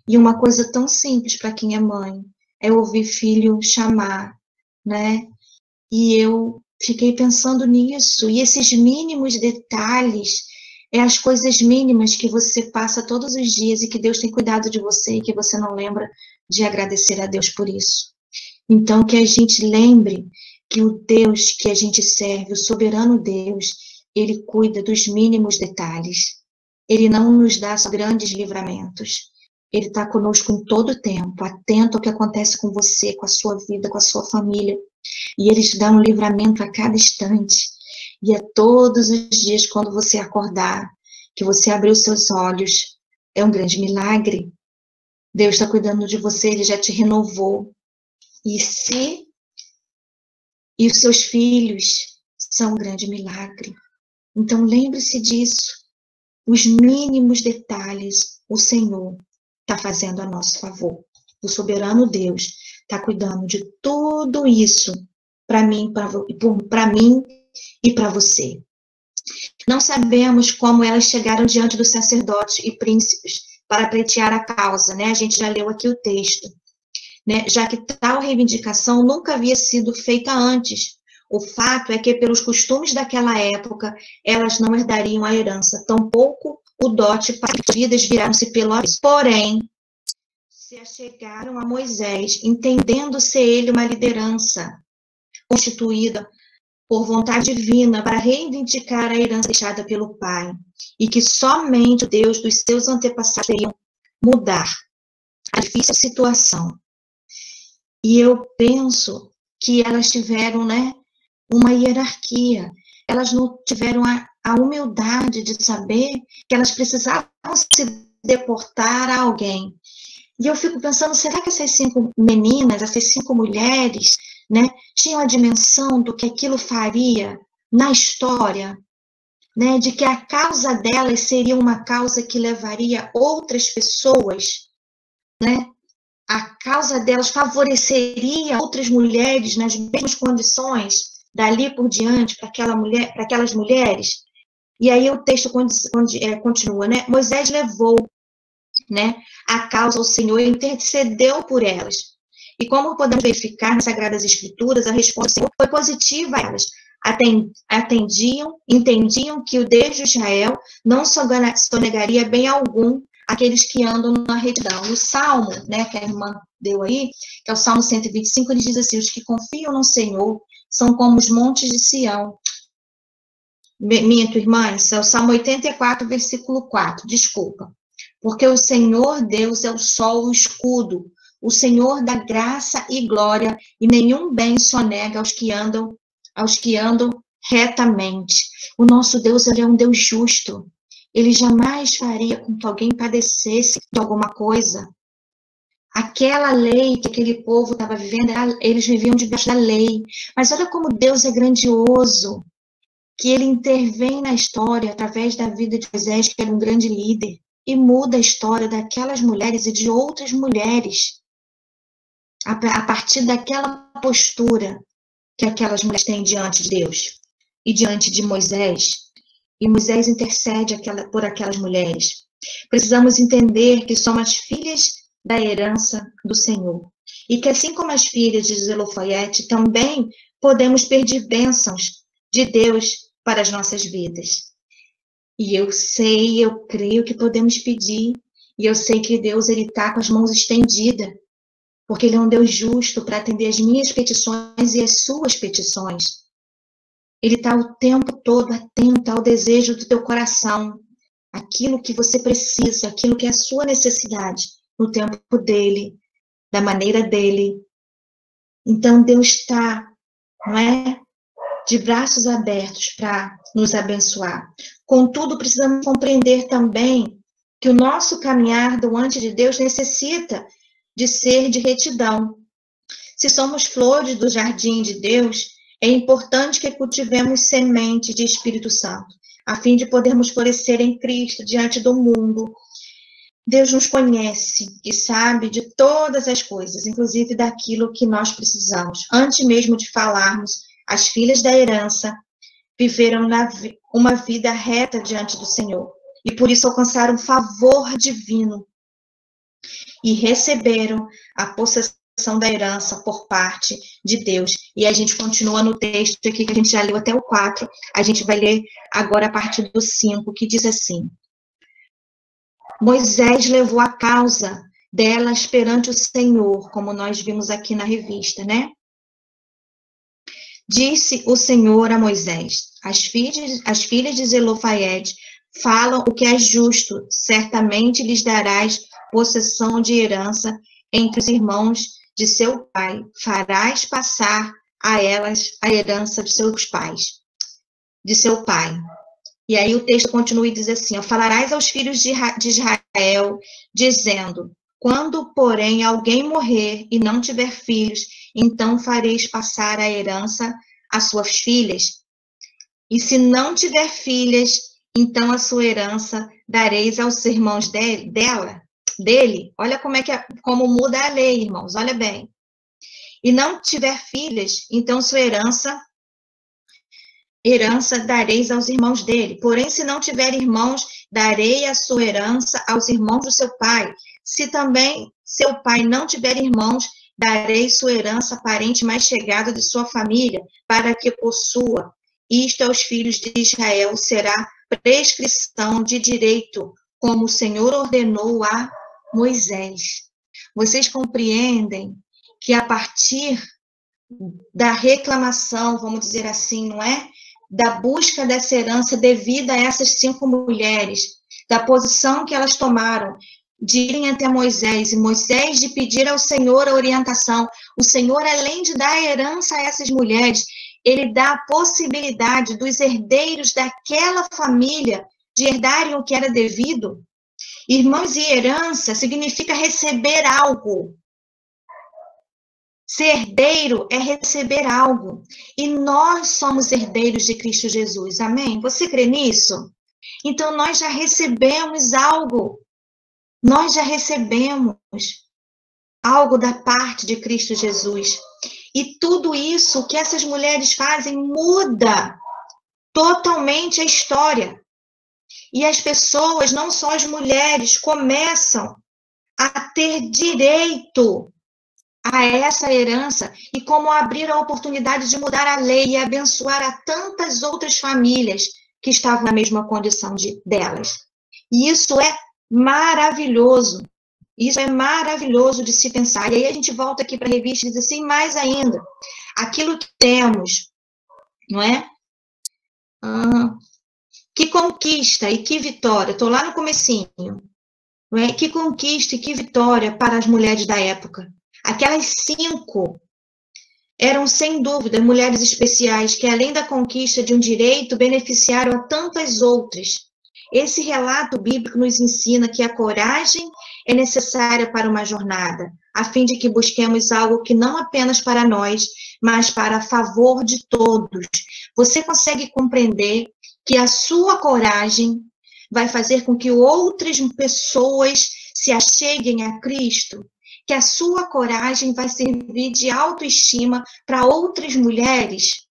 E uma coisa tão simples para quem é mãe é ouvir filho chamar, né? E eu fiquei pensando nisso. E esses mínimos detalhes, as coisas mínimas que você passa todos os dias e que Deus tem cuidado de você e que você não lembra de agradecer a Deus por isso. Então, que a gente lembre que o Deus que a gente serve, o soberano Deus, ele cuida dos mínimos detalhes. Ele não nos dá só grandes livramentos. Ele está conosco em todo o tempo, atento ao que acontece com você, com a sua vida, com a sua família. E ele te dá um livramento a cada instante. E é todos os dias, quando você acordar, que você abrir os seus olhos, é um grande milagre. Deus está cuidando de você, ele já te renovou. E os seus filhos são um grande milagre. Então, lembre-se disso. Os mínimos detalhes, o Senhor está fazendo a nosso favor. O soberano Deus está cuidando de tudo isso para mim e para você. Não sabemos como elas chegaram diante dos sacerdotes e príncipes para pleitear a causa, né? A gente já leu aqui o texto, né? Já que tal reivindicação nunca havia sido feita antes. O fato é que, pelos costumes daquela época, elas não herdariam a herança, tampouco o dote para as vidas viraram-se pelo avesso. Porém, se achegaram a Moisés, entendendo ser ele uma liderança constituída por vontade divina para reivindicar a herança deixada pelo pai, e que somente o Deus dos seus antepassados teriam mudar a difícil situação. E eu penso que elas tiveram, né, uma hierarquia. Elas não tiveram a humildade de saber que elas precisavam se deportar a alguém. E eu fico pensando, será que essas 5 meninas, essas 5 mulheres, né, tinham a dimensão do que aquilo faria na história, né, de que a causa delas seria uma causa que levaria outras pessoas, né, a causa delas favoreceria outras mulheres nas mesmas condições dali por diante para aquelas mulheres. E aí o texto continua, né? Moisés levou, né, a causa ao Senhor e intercedeu por elas. E como podemos verificar nas Sagradas Escrituras, a resposta do Senhor foi positiva a elas. Entendiam que o Deus de Israel não sonegaria bem algum aqueles que andam na retidão. No Salmo, né, que a irmã deu aí, que é o Salmo 125, ele diz assim: os que confiam no Senhor são como os montes de Sião. Minto, irmãs, é o Salmo 84, versículo 4, desculpa. Porque o Senhor Deus é o sol, o escudo. O Senhor dá graça e glória, e nenhum bem sonega aos que andam retamente. O nosso Deus, ele é um Deus justo. Ele jamais faria com que alguém padecesse de alguma coisa. Aquela lei que aquele povo estava vivendo, eles viviam debaixo da lei. Mas olha como Deus é grandioso, que ele intervém na história através da vida de Moisés, que era um grande líder, e muda a história daquelas mulheres e de outras mulheres, a partir daquela postura que aquelas mulheres têm diante de Deus e diante de Moisés. E Moisés intercede por aquelas mulheres. Precisamos entender que somos as filhas da herança do Senhor. E que assim como as filhas de Zelofaiete, também podemos pedir bênçãos de Deus para as nossas vidas. E eu creio que podemos pedir. E eu sei que Deus, ele está com as mãos estendidas. Porque ele é um Deus justo para atender as minhas petições e as suas petições. Ele está o tempo todo atento ao desejo do teu coração. Aquilo que você precisa, aquilo que é a sua necessidade, no tempo dele, da maneira dele. Então, Deus está, não é, de braços abertos para nos abençoar. Contudo, precisamos compreender também que o nosso caminhar diante de Deus necessita de ser de retidão. Se somos flores do jardim de Deus, é importante que cultivemos sementes de Espírito Santo, a fim de podermos florescer em Cristo diante do mundo. Deus nos conhece e sabe de todas as coisas, inclusive daquilo que nós precisamos. Antes mesmo de falarmos, as filhas da herança viveram uma vida reta diante do Senhor e por isso alcançaram favor divino e receberam a possessão da herança por parte de Deus. E a gente continua no texto aqui, que a gente já leu até o 4, a gente vai ler agora a partir do 5, que diz assim: Moisés levou a causa delas perante o Senhor, como nós vimos aqui na revista, né? Disse o Senhor a Moisés: as filhas de Zelofaiete falam o que é justo, certamente lhes darás possessão de herança entre os irmãos de seu pai, farás passar a elas a herança de seus pais, de seu pai. E aí o texto continua e diz assim: falarás aos filhos de Israel, dizendo: quando, porém, alguém morrer e não tiver filhos, então fareis passar a herança às suas filhas. E se não tiver filhas, então a sua herança dareis aos irmãos dele. Olha como muda a lei, irmãos, olha bem. E não tiver filhas, então sua herança dareis aos irmãos dele. Porém, se não tiver irmãos, darei a sua herança aos irmãos do seu pai. Se também seu pai não tiver irmãos, darei sua herança a parente mais chegado de sua família, para que possua. Isto aos filhos de Israel será prescrição de direito, como o Senhor ordenou a Moisés. Vocês compreendem que a partir da reclamação, vamos dizer assim, não é? Da busca dessa herança devida a essas 5 mulheres, da posição que elas tomaram, de irem até Moisés, e Moisés de pedir ao Senhor a orientação. O Senhor, além de dar a herança a essas mulheres, ele dá a possibilidade dos herdeiros daquela família de herdarem o que era devido. Irmãos, e herança significa receber algo. Ser herdeiro é receber algo. E nós somos herdeiros de Cristo Jesus. Amém? Você crê nisso? Então, nós já recebemos algo. Nós já recebemos algo da parte de Cristo Jesus. E tudo isso que essas mulheres fazem muda totalmente a história. E as pessoas, não só as mulheres, começam a ter direito a essa herança e como abrir a oportunidade de mudar a lei e abençoar a tantas outras famílias que estavam na mesma condição delas. E isso é maravilhoso. Isso é maravilhoso de se pensar. E aí a gente volta aqui para a revista e diz assim, mais ainda, aquilo que temos, não é? Que conquista e que vitória. Estou lá no comecinho. não é? Que conquista e que vitória para as mulheres da época. Aquelas 5 eram, sem dúvida, mulheres especiais que, além da conquista de um direito, beneficiaram a tantas outras. Esse relato bíblico nos ensina que a coragem é necessária para uma jornada, a fim de que busquemos algo que não apenas para nós, mas para a favor de todos. Você consegue compreender que a sua coragem vai fazer com que outras pessoas se acheguem a Cristo? Que a sua coragem vai servir de autoestima para outras mulheres?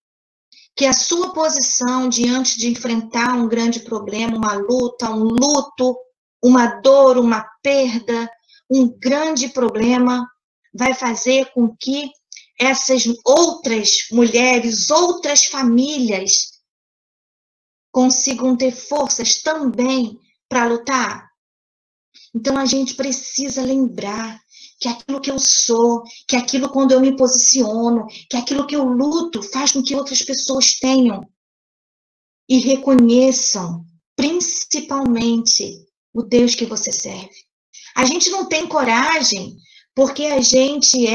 Que a sua posição diante de enfrentar um grande problema, uma luta, um luto, uma dor, uma perda, um grande problema, vai fazer com que essas outras mulheres, outras famílias, consigam ter forças também para lutar? Então, a gente precisa lembrar que aquilo que eu sou, que aquilo quando eu me posiciono, que aquilo que eu luto faz com que outras pessoas tenham e reconheçam, principalmente, o Deus que você serve. A gente não tem coragem porque a gente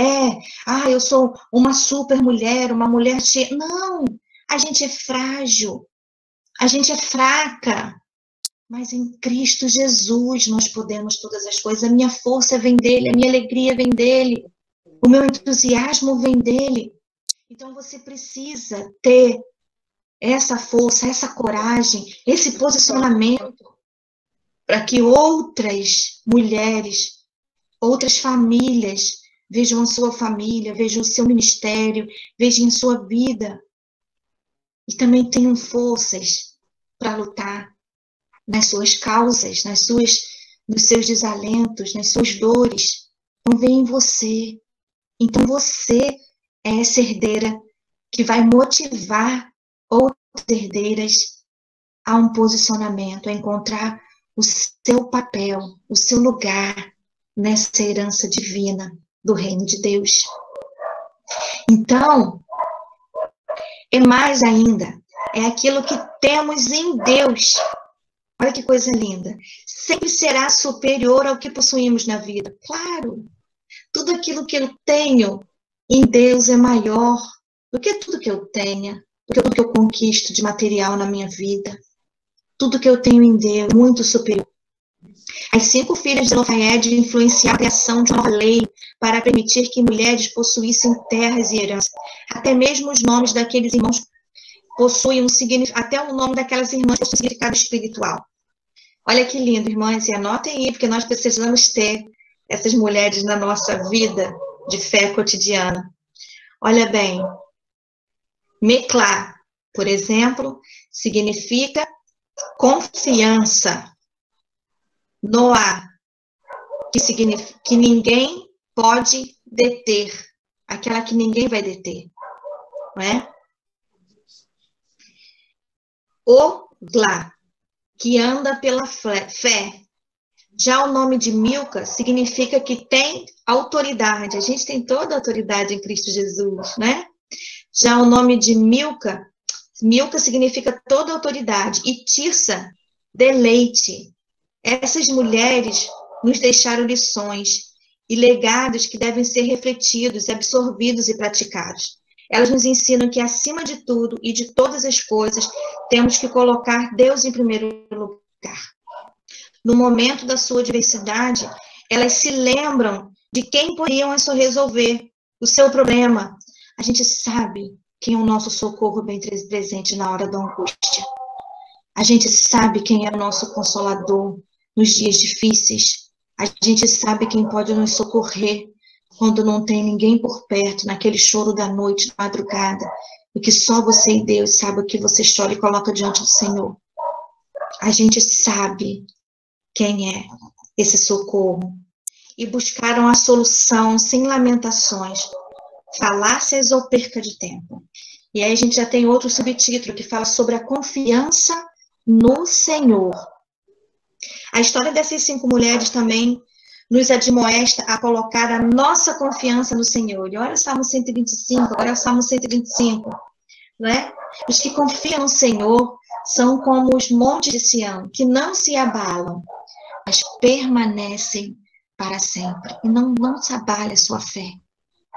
eu sou uma super mulher, uma mulher cheia. Não, a gente é frágil, a gente é fraca. Mas em Cristo Jesus nós podemos todas as coisas. A minha força vem dele, a minha alegria vem dele, o meu entusiasmo vem dele. Então você precisa ter essa força, essa coragem, esse posicionamento para que outras mulheres, outras famílias vejam a sua família, vejam o seu ministério, vejam a sua vida e também tenham forças para lutar nas suas causas, nos seus desalentos, nas suas dores. Não vem em você. Então você é essa herdeira que vai motivar outras herdeiras a um posicionamento, a encontrar o seu papel, o seu lugar nessa herança divina do reino de Deus. Então, é mais ainda, é aquilo que temos em Deus. Olha que coisa linda. Sempre será superior ao que possuímos na vida. Claro, tudo aquilo que eu tenho em Deus é maior do que tudo que eu tenha, do que tudo que eu conquisto de material na minha vida. Tudo que eu tenho em Deus é muito superior. As 5 filhas de Zelofehad influenciaram a criação de uma nova lei para permitir que mulheres possuíssem terras e heranças. Até mesmo os nomes daqueles irmãos possuem um significado, até o nome daquelas irmãs possui um significado espiritual. Olha que lindo, irmãs, e anotem aí, porque nós precisamos ter essas mulheres na nossa vida de fé cotidiana. Olha bem, Meclá, por exemplo, significa confiança. Noá, que significa que ninguém pode deter, aquela que ninguém vai deter, não é? Oglá, que anda pela fé. Já o nome de Milca significa que tem autoridade. A gente tem toda a autoridade em Cristo Jesus, né? Já o nome de Milca significa toda a autoridade. E Tirsa, deleite. Essas mulheres nos deixaram lições e legados que devem ser refletidos, absorvidos e praticados. Elas nos ensinam que, acima de tudo e de todas as coisas, temos que colocar Deus em primeiro lugar. No momento da sua adversidade, elas se lembram de quem poderiam resolver o seu problema. A gente sabe quem é o nosso socorro bem presente na hora da angústia. A gente sabe quem é o nosso consolador nos dias difíceis. A gente sabe quem pode nos socorrer quando não tem ninguém por perto, naquele choro da noite, na madrugada, e que só você e Deus sabe o que você chora e coloca diante do Senhor. A gente sabe quem é esse socorro. E buscaram a solução sem lamentações, falácias ou perca de tempo. E aí a gente já tem outro subtítulo que fala sobre a confiança no Senhor. A história dessas 5 mulheres também nos admoesta a colocar a nossa confiança no Senhor. E olha o Salmo 125, agora é o Salmo 125, não é? Os que confiam no Senhor são como os montes de Sião, que não se abalam. mas permanecem para sempre. E não se abale a sua fé.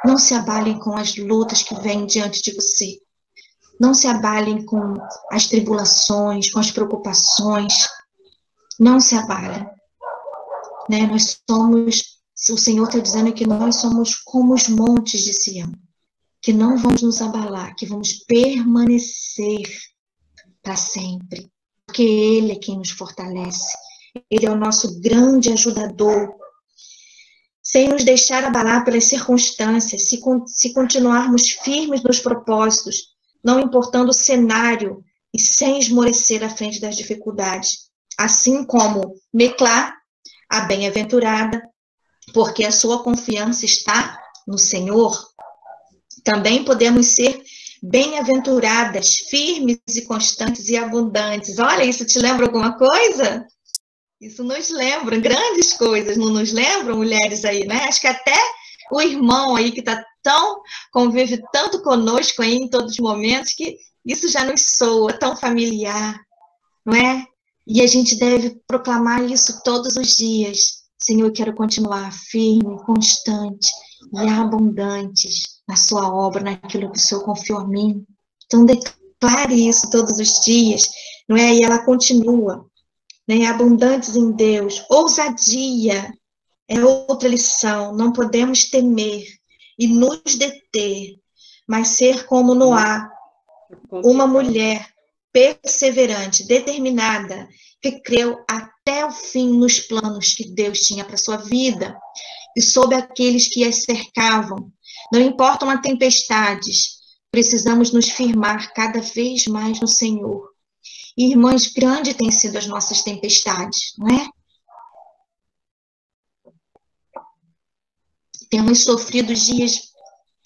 Não se abalem com as lutas que vêm diante de você. Não se abalem com as tribulações, com as preocupações. Não se abalem. Né? Nós somos, o Senhor está dizendo que nós somos como os montes de Sião, que não vamos nos abalar, que vamos permanecer para sempre, porque Ele é quem nos fortalece. Ele é o nosso grande ajudador. Sem nos deixar abalar pelas circunstâncias, se continuarmos firmes nos propósitos, não importando o cenário, e sem esmorecer à frente das dificuldades. Assim como Meclá, a bem-aventurada, porque a sua confiança está no Senhor. Também podemos ser bem-aventuradas, firmes e constantes e abundantes. Olha, isso te lembra alguma coisa? Isso nos lembra grandes coisas, não nos lembram, mulheres aí, né? Acho que até o irmão aí que convive tanto conosco aí em todos os momentos, que isso já nos soa tão familiar, não é? E a gente deve proclamar isso todos os dias. Senhor, eu quero continuar firme, constante e abundantes na sua obra, naquilo que o Senhor confiou a mim. Então, declare isso todos os dias, não é? E ela continua, né? Abundantes em Deus, ousadia é outra lição. Não podemos temer e nos deter, mas ser como Noá, uma mulher perseverante, determinada, que creu até o fim nos planos que Deus tinha para sua vida e sobre aqueles que as cercavam. Não importam as tempestades, precisamos nos firmar cada vez mais no Senhor. E, irmãs, grande têm sido as nossas tempestades, não é? Temos sofrido dias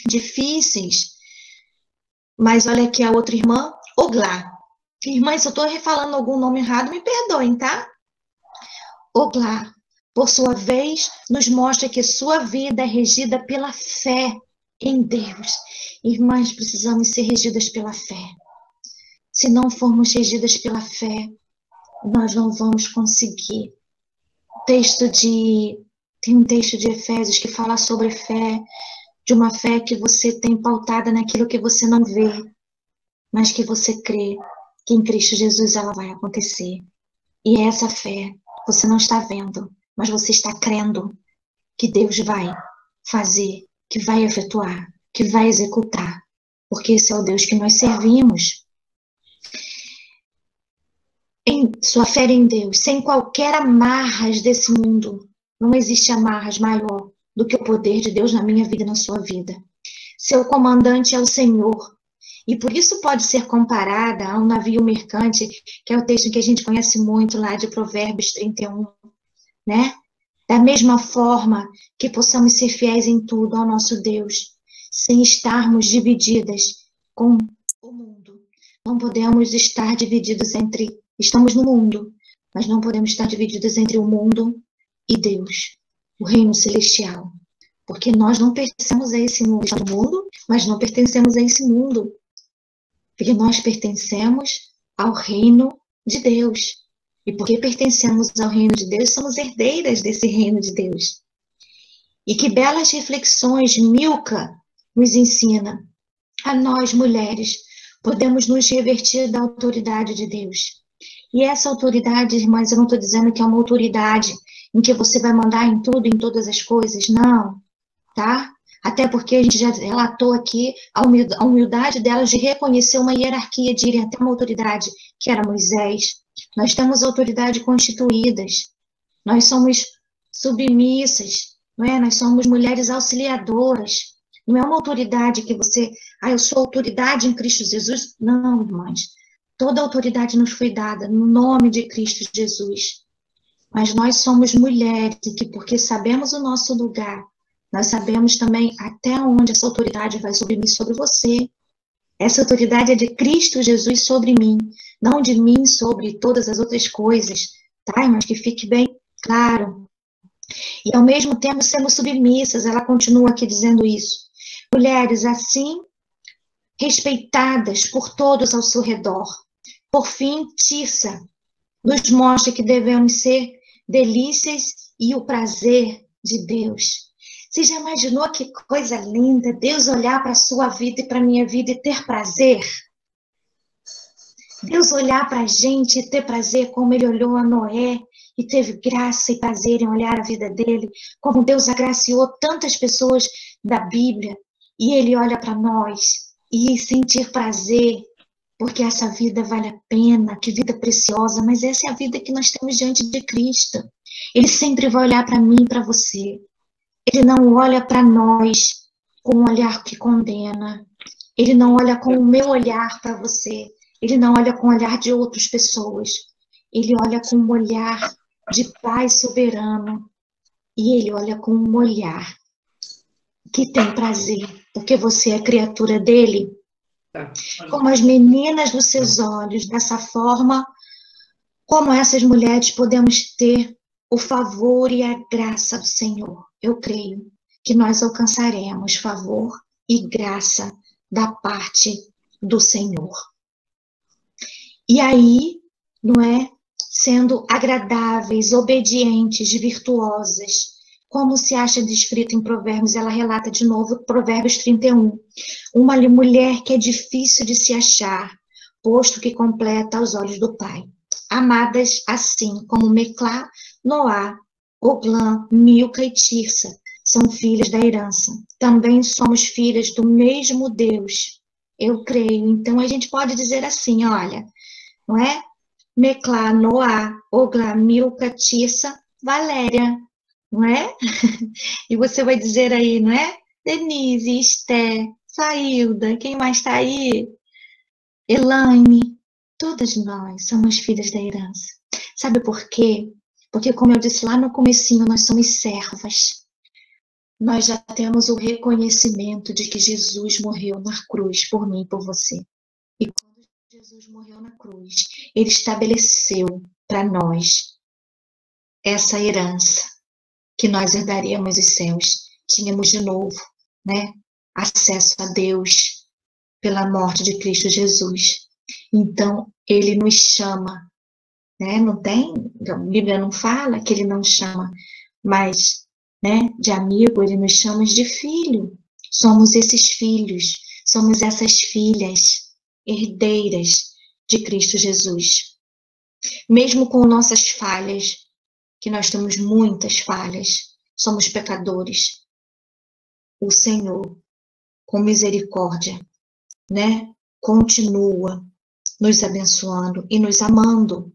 difíceis, mas olha aqui a outra irmã, Oglá. Irmã, se eu estou falando algum nome errado, me perdoem, tá? Oglá, por sua vez, nos mostra que sua vida é regida pela fé em Deus. Irmãs, precisamos ser regidas pela fé. Se não formos regidas pela fé, nós não vamos conseguir. Tem um texto de Efésios que fala sobre fé, de uma fé que você tem pautada naquilo que você não vê, mas que você crê que em Cristo Jesus ela vai acontecer. E essa fé, você não está vendo, mas você está crendo que Deus vai fazer, que vai efetuar, que vai executar, porque esse é o Deus que nós servimos. Em sua fé em Deus, sem qualquer amarras desse mundo, não existe amarras maior do que o poder de Deus na minha vida e na sua vida. Seu comandante é o Senhor. E por isso pode ser comparada a um navio mercante, que é o texto que a gente conhece muito lá de Provérbios 31, né? Da mesma forma que possamos ser fiéis em tudo ao nosso Deus, sem estarmos divididas com o mundo. Não podemos estar divididos estamos no mundo, mas não podemos estar divididos entre o mundo e Deus, o reino celestial. Porque nós não pertencemos a esse mundo, mas não pertencemos a esse mundo. Porque nós pertencemos ao reino de Deus. E porque pertencemos ao reino de Deus, somos herdeiras desse reino de Deus. E que belas reflexões Milca nos ensina. A nós, mulheres, podemos nos revertir da autoridade de Deus. E essa autoridade, irmãs, eu não estou dizendo que é uma autoridade em que você vai mandar em tudo, em todas as coisas, não, tá? Até porque a gente já relatou aqui a humildade delas de reconhecer uma hierarquia, de irem até uma autoridade, que era Moisés. Nós temos autoridade constituídas, nós somos submissas, não é? Nós somos mulheres auxiliadoras. Não é uma autoridade que você, eu sou autoridade em Cristo Jesus. Não, irmãs. Toda autoridade nos foi dada no nome de Cristo Jesus. Mas nós somos mulheres que, porque sabemos o nosso lugar, nós sabemos também até onde essa autoridade vai sobre você. Essa autoridade é de Cristo Jesus sobre mim, não de mim sobre todas as outras coisas, tá, irmãs? Que fique bem claro. E ao mesmo tempo sendo submissas, ela continua aqui dizendo isso. Mulheres assim, respeitadas por todos ao seu redor. Por fim, Tissa nos mostra que devemos ser delícias e o prazer de Deus. Você já imaginou que coisa linda Deus olhar para a sua vida e para a minha vida e ter prazer? Deus olhar para a gente e ter prazer como Ele olhou a Noé e teve graça e prazer em olhar a vida dele, como Deus agraciou tantas pessoas da Bíblia e Ele olha para nós e sentir prazer, porque essa vida vale a pena, que vida preciosa, mas essa é a vida que nós temos diante de Cristo. Ele sempre vai olhar para mim e para você. Ele não olha para nós com um olhar que condena. Ele não olha com o meu olhar para você. Ele não olha com o olhar de outras pessoas. Ele olha com um olhar de Pai soberano. E Ele olha com um olhar que tem prazer, porque você é criatura dele. Como as meninas dos seus olhos, dessa forma, como essas mulheres podemos ter o favor e a graça do Senhor. Eu creio que nós alcançaremos favor e graça da parte do Senhor. E aí, não é? Sendo agradáveis, obedientes, virtuosas, como se acha descrito em Provérbios, ela relata de novo Provérbios 31. Uma mulher que é difícil de se achar, posto que completa aos olhos do Pai. Amadas assim como Meclá, Noá, Oglã, Milca e Tirsa são filhas da herança. Também somos filhas do mesmo Deus. Eu creio. Então a gente pode dizer assim, olha, não é? Meclá, Noá, Oglã, Milca, Tirsa, Valéria, não é? E você vai dizer aí, não é? Denise, Esté, Sailda, quem mais está aí? Elaine, todas nós somos filhas da herança. Sabe por quê? Porque, como eu disse lá no comecinho, nós somos servas. Nós já temos o reconhecimento de que Jesus morreu na cruz por mim e por você. E quando Jesus morreu na cruz, Ele estabeleceu para nós essa herança que nós herdaríamos os céus. Tínhamos de novo, né, acesso a Deus pela morte de Cristo Jesus. Então, Ele nos chama, né? Não tem, a Bíblia não fala que Ele não chama, mas, né, de amigo, Ele nos chama de filho. Somos esses filhos, somos essas filhas herdeiras de Cristo Jesus. Mesmo com nossas falhas, que nós temos muitas falhas, somos pecadores. O Senhor, com misericórdia, né, continua nos abençoando e nos amando.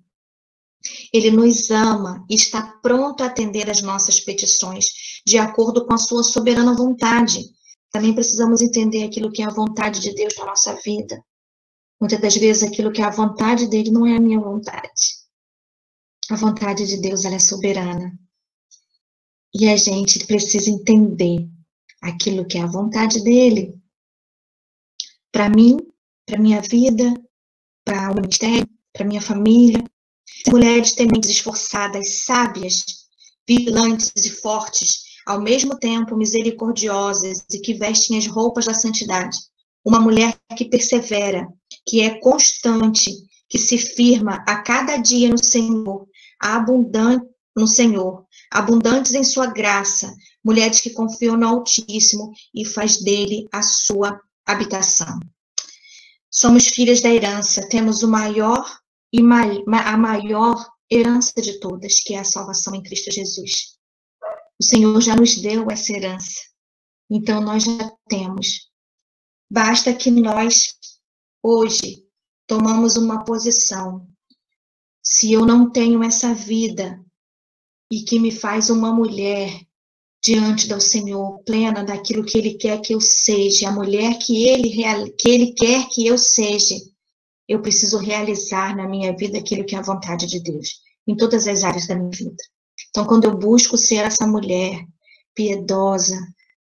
Ele nos ama e está pronto a atender às nossas petições, de acordo com a sua soberana vontade. Também precisamos entender aquilo que é a vontade de Deus para a nossa vida. Muitas das vezes aquilo que é a vontade dele não é a minha vontade. A vontade de Deus, ela é soberana. E a gente precisa entender aquilo que é a vontade dele. Para mim, para minha vida, para o ministério, para minha família. Mulheres tementes, esforçadas, sábias, vigilantes e fortes, ao mesmo tempo misericordiosas e que vestem as roupas da santidade. Uma mulher que persevera, que é constante, que se firma a cada dia no Senhor, abundantes em sua graça, mulheres que confiam no Altíssimo e faz dele a sua habitação. Somos filhas da herança, temos a maior herança de todas, que é a salvação em Cristo Jesus. O Senhor já nos deu essa herança, então nós já temos. Basta que nós, hoje, tomamos uma posição. Se eu não tenho essa vida e que me faz uma mulher diante do Senhor, plena daquilo que Ele quer que eu seja, a mulher que Ele quer que eu seja, eu preciso realizar na minha vida aquilo que é a vontade de Deus, em todas as áreas da minha vida. Então, quando eu busco ser essa mulher piedosa,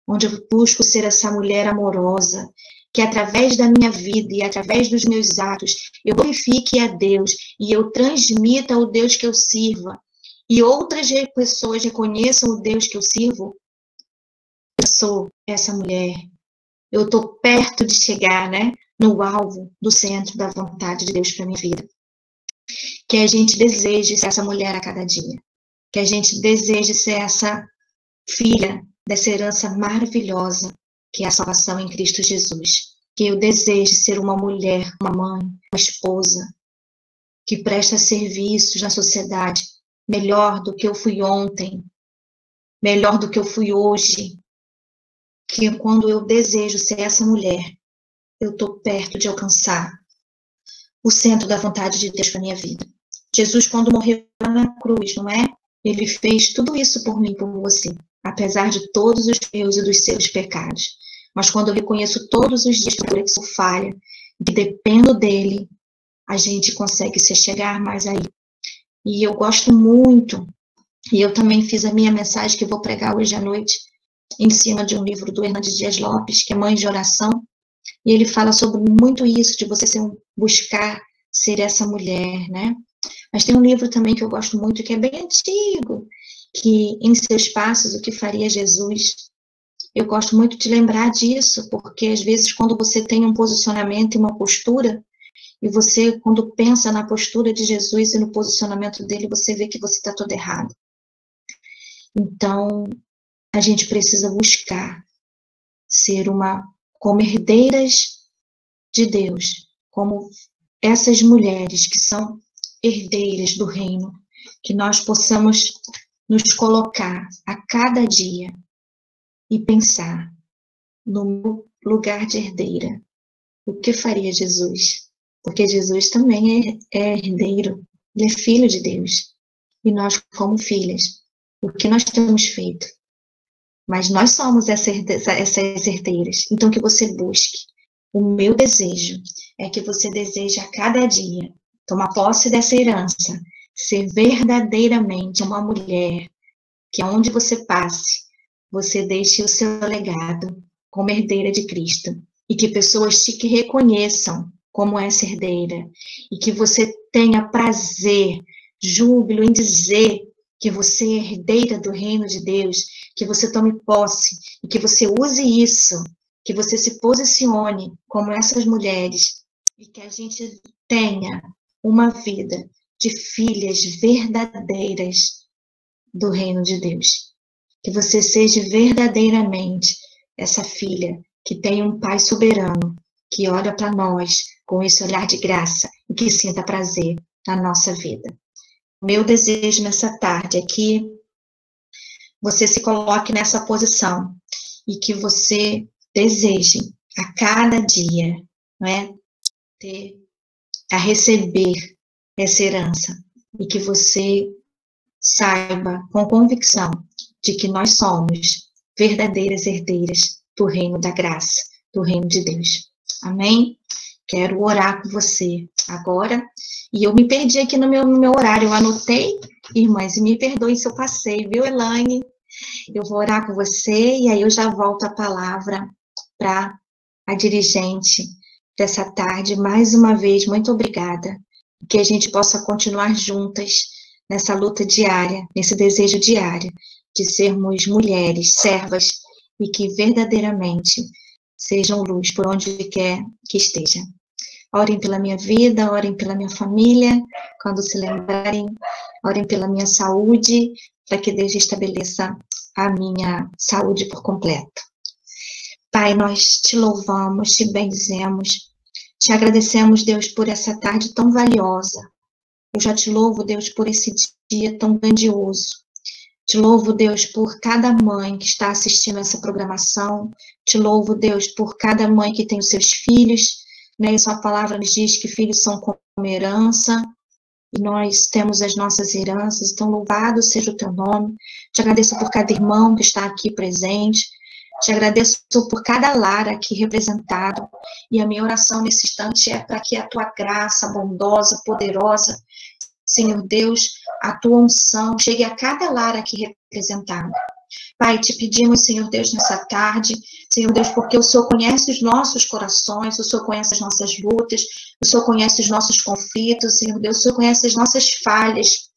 onde eu busco ser essa mulher amorosa, que através da minha vida e através dos meus atos, eu glorifique a Deus e eu transmita o Deus que eu sirva, e outras pessoas reconheçam o Deus que eu sirvo, eu sou essa mulher. Eu estou perto de chegar, né, no alvo do centro da vontade de Deus para minha vida. Que a gente deseje ser essa mulher a cada dia. que a gente deseje ser essa filha dessa herança maravilhosa, que é a salvação em Cristo Jesus. Que eu deseje ser uma mulher, uma mãe, uma esposa, que presta serviços na sociedade melhor do que eu fui ontem, melhor do que eu fui hoje. Que quando eu desejo ser essa mulher, eu estou perto de alcançar o centro da vontade de Deus para minha vida. Jesus, quando morreu na cruz, não é? Ele fez tudo isso por mim, por você, apesar de todos os meus e dos seus pecados. Mas quando eu reconheço todos os dias que eu sou falha, que dependo dele, a gente consegue se chegar mais aí. E eu gosto muito, e eu também fiz a minha mensagem que eu vou pregar hoje à noite, em cima de um livro do Hernandes Dias Lopes, que é Mãe de Oração, e ele fala sobre muito isso, de você buscar ser essa mulher, né? Mas tem um livro também que eu gosto muito, que é bem antigo, que Em Seus Passos, o que faria Jesus. Eu gosto muito de lembrar disso, porque às vezes quando você tem um posicionamento e uma postura, e você, quando pensa na postura de Jesus e no posicionamento dele, você vê que você está todo errado. Então, a gente precisa buscar ser como herdeiras de Deus, como essas mulheres que são herdeiras do reino, que nós possamos nos colocar a cada dia e pensar no lugar de herdeira. O que faria Jesus? Porque Jesus também é herdeiro, ele é filho de Deus. E nós, como filhas, o que nós temos feito? Mas nós somos essas herdeiras. Então, que você busque. O meu desejo é que você deseje a cada dia tomar posse dessa herança, ser verdadeiramente uma mulher, que aonde você passe, você deixe o seu legado como herdeira de Cristo. E que pessoas te reconheçam como essa herdeira. E que você tenha prazer, júbilo em dizer que você é herdeira do reino de Deus, que você tome posse, e que você use isso, que você se posicione como essas mulheres, e que a gente tenha uma vida de filhas verdadeiras do reino de Deus. Que você seja verdadeiramente essa filha que tem um pai soberano, que olha para nós com esse olhar de graça e que sinta prazer na nossa vida. Meu desejo nessa tarde é que você se coloque nessa posição e que você deseje a cada dia, não é, receber essa herança e que você saiba com convicção de que nós somos verdadeiras herdeiras do reino da graça, do reino de Deus. Amém? Quero orar com você agora. E eu me perdi aqui no meu horário. Eu anotei, irmãs, e me perdoem se eu passei, viu, Elaine? Eu vou orar com você e aí eu já volto a palavra para a dirigente dessa tarde. Mais uma vez, muito obrigada. Que a gente possa continuar juntas nessa luta diária, nesse desejo diário de sermos mulheres, servas, e que verdadeiramente sejam luz por onde quer que esteja. Orem pela minha vida, orem pela minha família, quando se lembrarem, orem pela minha saúde, para que Deus estabeleça a minha saúde por completo. Pai, nós te louvamos, te bendizemos, te agradecemos, Deus, por essa tarde tão valiosa. Eu já te louvo, Deus, por esse dia tão grandioso. Te louvo, Deus, por cada mãe que está assistindo essa programação. Te louvo, Deus, por cada mãe que tem os seus filhos. Né? E sua palavra nos diz que filhos são como herança. E nós temos as nossas heranças. Então, louvado seja o teu nome. Te agradeço por cada irmão que está aqui presente. Te agradeço por cada lar aqui representado. E a minha oração nesse instante é para que a tua graça bondosa, poderosa, Senhor Deus, a tua unção chegue a cada lar aqui representado. Pai, te pedimos, Senhor Deus, nessa tarde, Senhor Deus, porque o Senhor conhece os nossos corações, o Senhor conhece as nossas lutas, o Senhor conhece os nossos conflitos, Senhor Deus, o Senhor conhece as nossas falhas.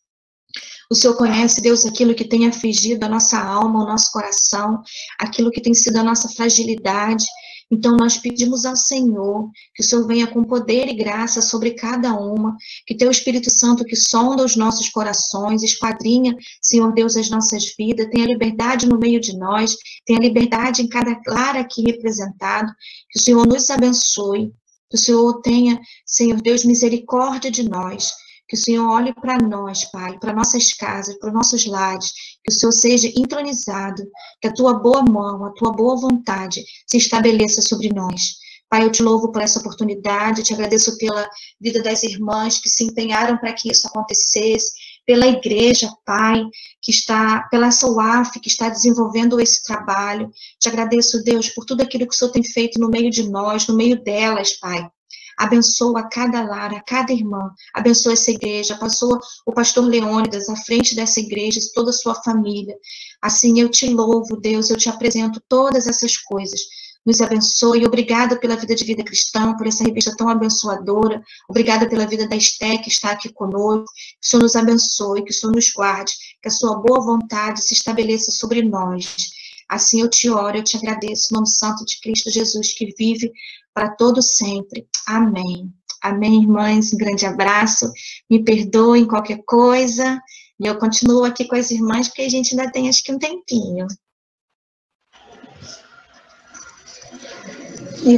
O Senhor conhece, Deus, aquilo que tem afligido a nossa alma, o nosso coração, aquilo que tem sido a nossa fragilidade. Então, nós pedimos ao Senhor que o Senhor venha com poder e graça sobre cada uma, que teu Espírito Santo que sonda os nossos corações, esquadrinha, Senhor Deus, as nossas vidas, tenha liberdade no meio de nós, tenha liberdade em cada lar aqui representado, que o Senhor nos abençoe, que o Senhor tenha, Senhor Deus, misericórdia de nós, que o Senhor olhe para nós, Pai, para nossas casas, para nossos lares, que o Senhor seja entronizado, que a tua boa mão, a tua boa vontade se estabeleça sobre nós. Pai, eu te louvo por essa oportunidade, te agradeço pela vida das irmãs que se empenharam para que isso acontecesse, pela igreja, Pai, que está, pela essa UAF, que está desenvolvendo esse trabalho. Te agradeço, Deus, por tudo aquilo que o Senhor tem feito no meio de nós, no meio delas, Pai. Abençoa cada lar, a cada irmã, abençoa essa igreja, abençoa o pastor Leônidas à frente dessa igreja, toda a sua família. Assim eu te louvo, Deus, eu te apresento todas essas coisas. Nos abençoe, obrigada pela vida de Vida Cristã, por essa revista tão abençoadora, obrigada pela vida da Esté, que está aqui conosco, que o Senhor nos abençoe, que o Senhor nos guarde, que a sua boa vontade se estabeleça sobre nós. Assim eu te oro, eu te agradeço, no nome santo de Cristo Jesus, que vive para todo sempre. Amém. Amém, irmãs, um grande abraço, me perdoem qualquer coisa, e eu continuo aqui com as irmãs, porque a gente ainda tem, acho que, um tempinho. E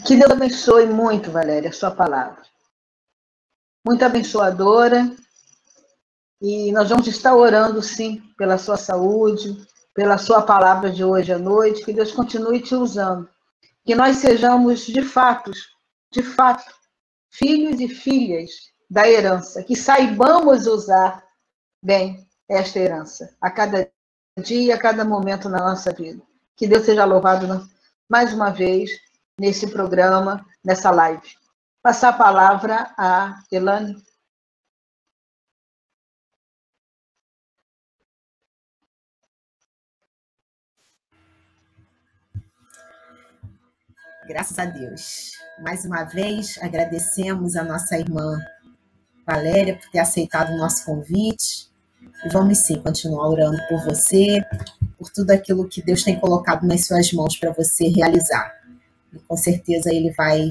que Deus abençoe muito, Valéria, a sua palavra. Muito abençoadora, e nós vamos estar orando, sim, pela sua saúde, pela sua palavra de hoje à noite, que Deus continue te usando. Que nós sejamos, de fato, filhos e filhas da herança, que saibamos usar bem esta herança, a cada dia, a cada momento na nossa vida. Que Deus seja louvado mais uma vez nesse programa, nessa live. Passar a palavra a Elane. Graças a Deus. Mais uma vez, agradecemos a nossa irmã Valéria por ter aceitado o nosso convite. E vamos sim continuar orando por você, por tudo aquilo que Deus tem colocado nas suas mãos para você realizar. E com certeza Ele vai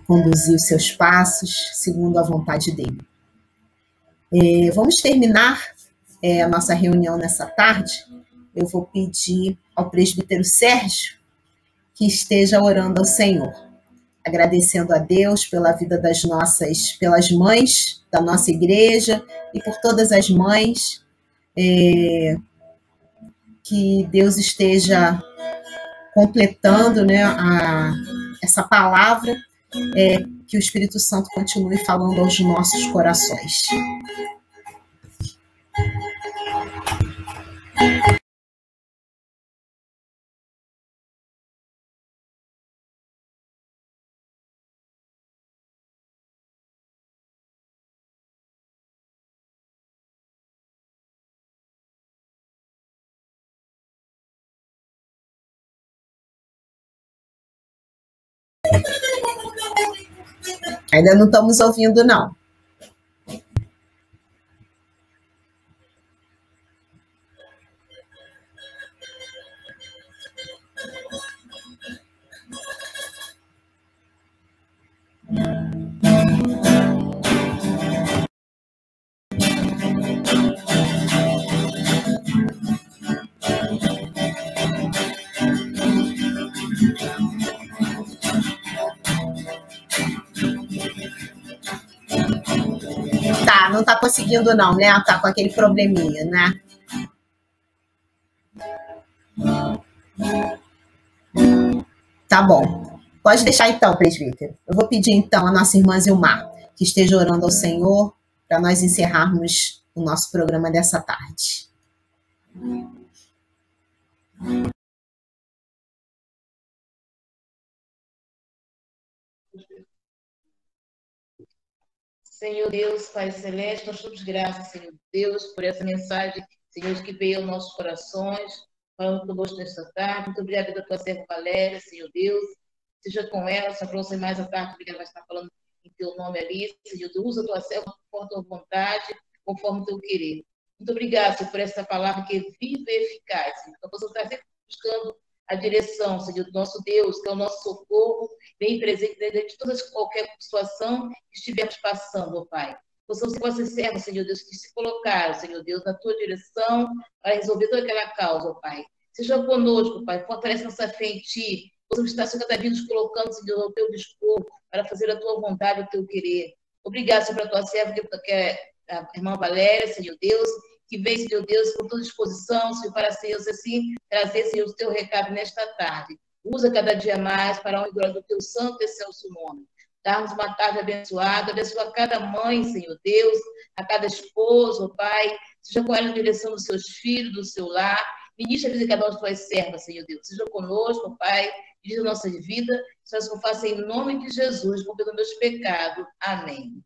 conduzir os seus passos segundo a vontade dEle. Vamos terminar a nossa reunião nessa tarde. Eu vou pedir ao presbítero Sérgio que esteja orando ao Senhor, agradecendo a Deus pela vida pelas mães da nossa igreja e por todas as mães, que Deus esteja completando, né, essa palavra, que o Espírito Santo continue falando aos nossos corações. Ainda não estamos ouvindo, não. Não está conseguindo não, né? Tá com aquele probleminha, né? Tá bom. Pode deixar então, presbítero. Eu vou pedir então a nossa irmã Zilmar que esteja orando ao Senhor para nós encerrarmos o nosso programa dessa tarde. Senhor Deus, Pai Celeste, nós damos graças, Senhor Deus, por essa mensagem, Senhor, que veio aos nossos corações, falando conosco nesta tarde. Muito obrigada pela tua serva Valéria, Senhor Deus. Seja com ela, Senhor, para você mais à tarde, porque ela vai estar falando em teu nome ali. Senhor, usa a tua serva conforme a tua vontade, conforme o teu querer. Muito obrigada, Senhor, por essa palavra que é viva e eficaz. Senhor. Então, você está sempre buscando a direção, Senhor, do nosso Deus, que é o nosso socorro, bem presente dentro de qualquer situação que estivermos passando, ó Pai. Possamos ser vossas servas, Senhor Deus, que se colocaram, Senhor Deus, na tua direção para resolver toda aquela causa, ó Pai. Seja conosco, Pai, fortalece nossa fé em Ti. Possamos estar, Senhor, cada dia nos colocando, Senhor, no Teu dispor, para fazer a Tua vontade, o Teu querer. Obrigado, Senhor, pela Tua serva, que é a irmã Valéria, Senhor Deus, que vem, Senhor Deus, com toda disposição, Senhor, para, Senhor, assim, trazer, Senhor, o Teu recado nesta tarde. Usa cada dia mais para a honra e glória do Teu santo e excelso nome. Dá-nos uma tarde abençoada, abençoa cada mãe, Senhor Deus, a cada esposo, ó Pai, seja com ela em direção dos seus filhos, do seu lar, ministra a vida de cada uma de tuas servas, Senhor Deus, seja conosco, ó Pai, dirija a nossa vida, que nós façamos em nome de Jesus, por meus pecados. Amém.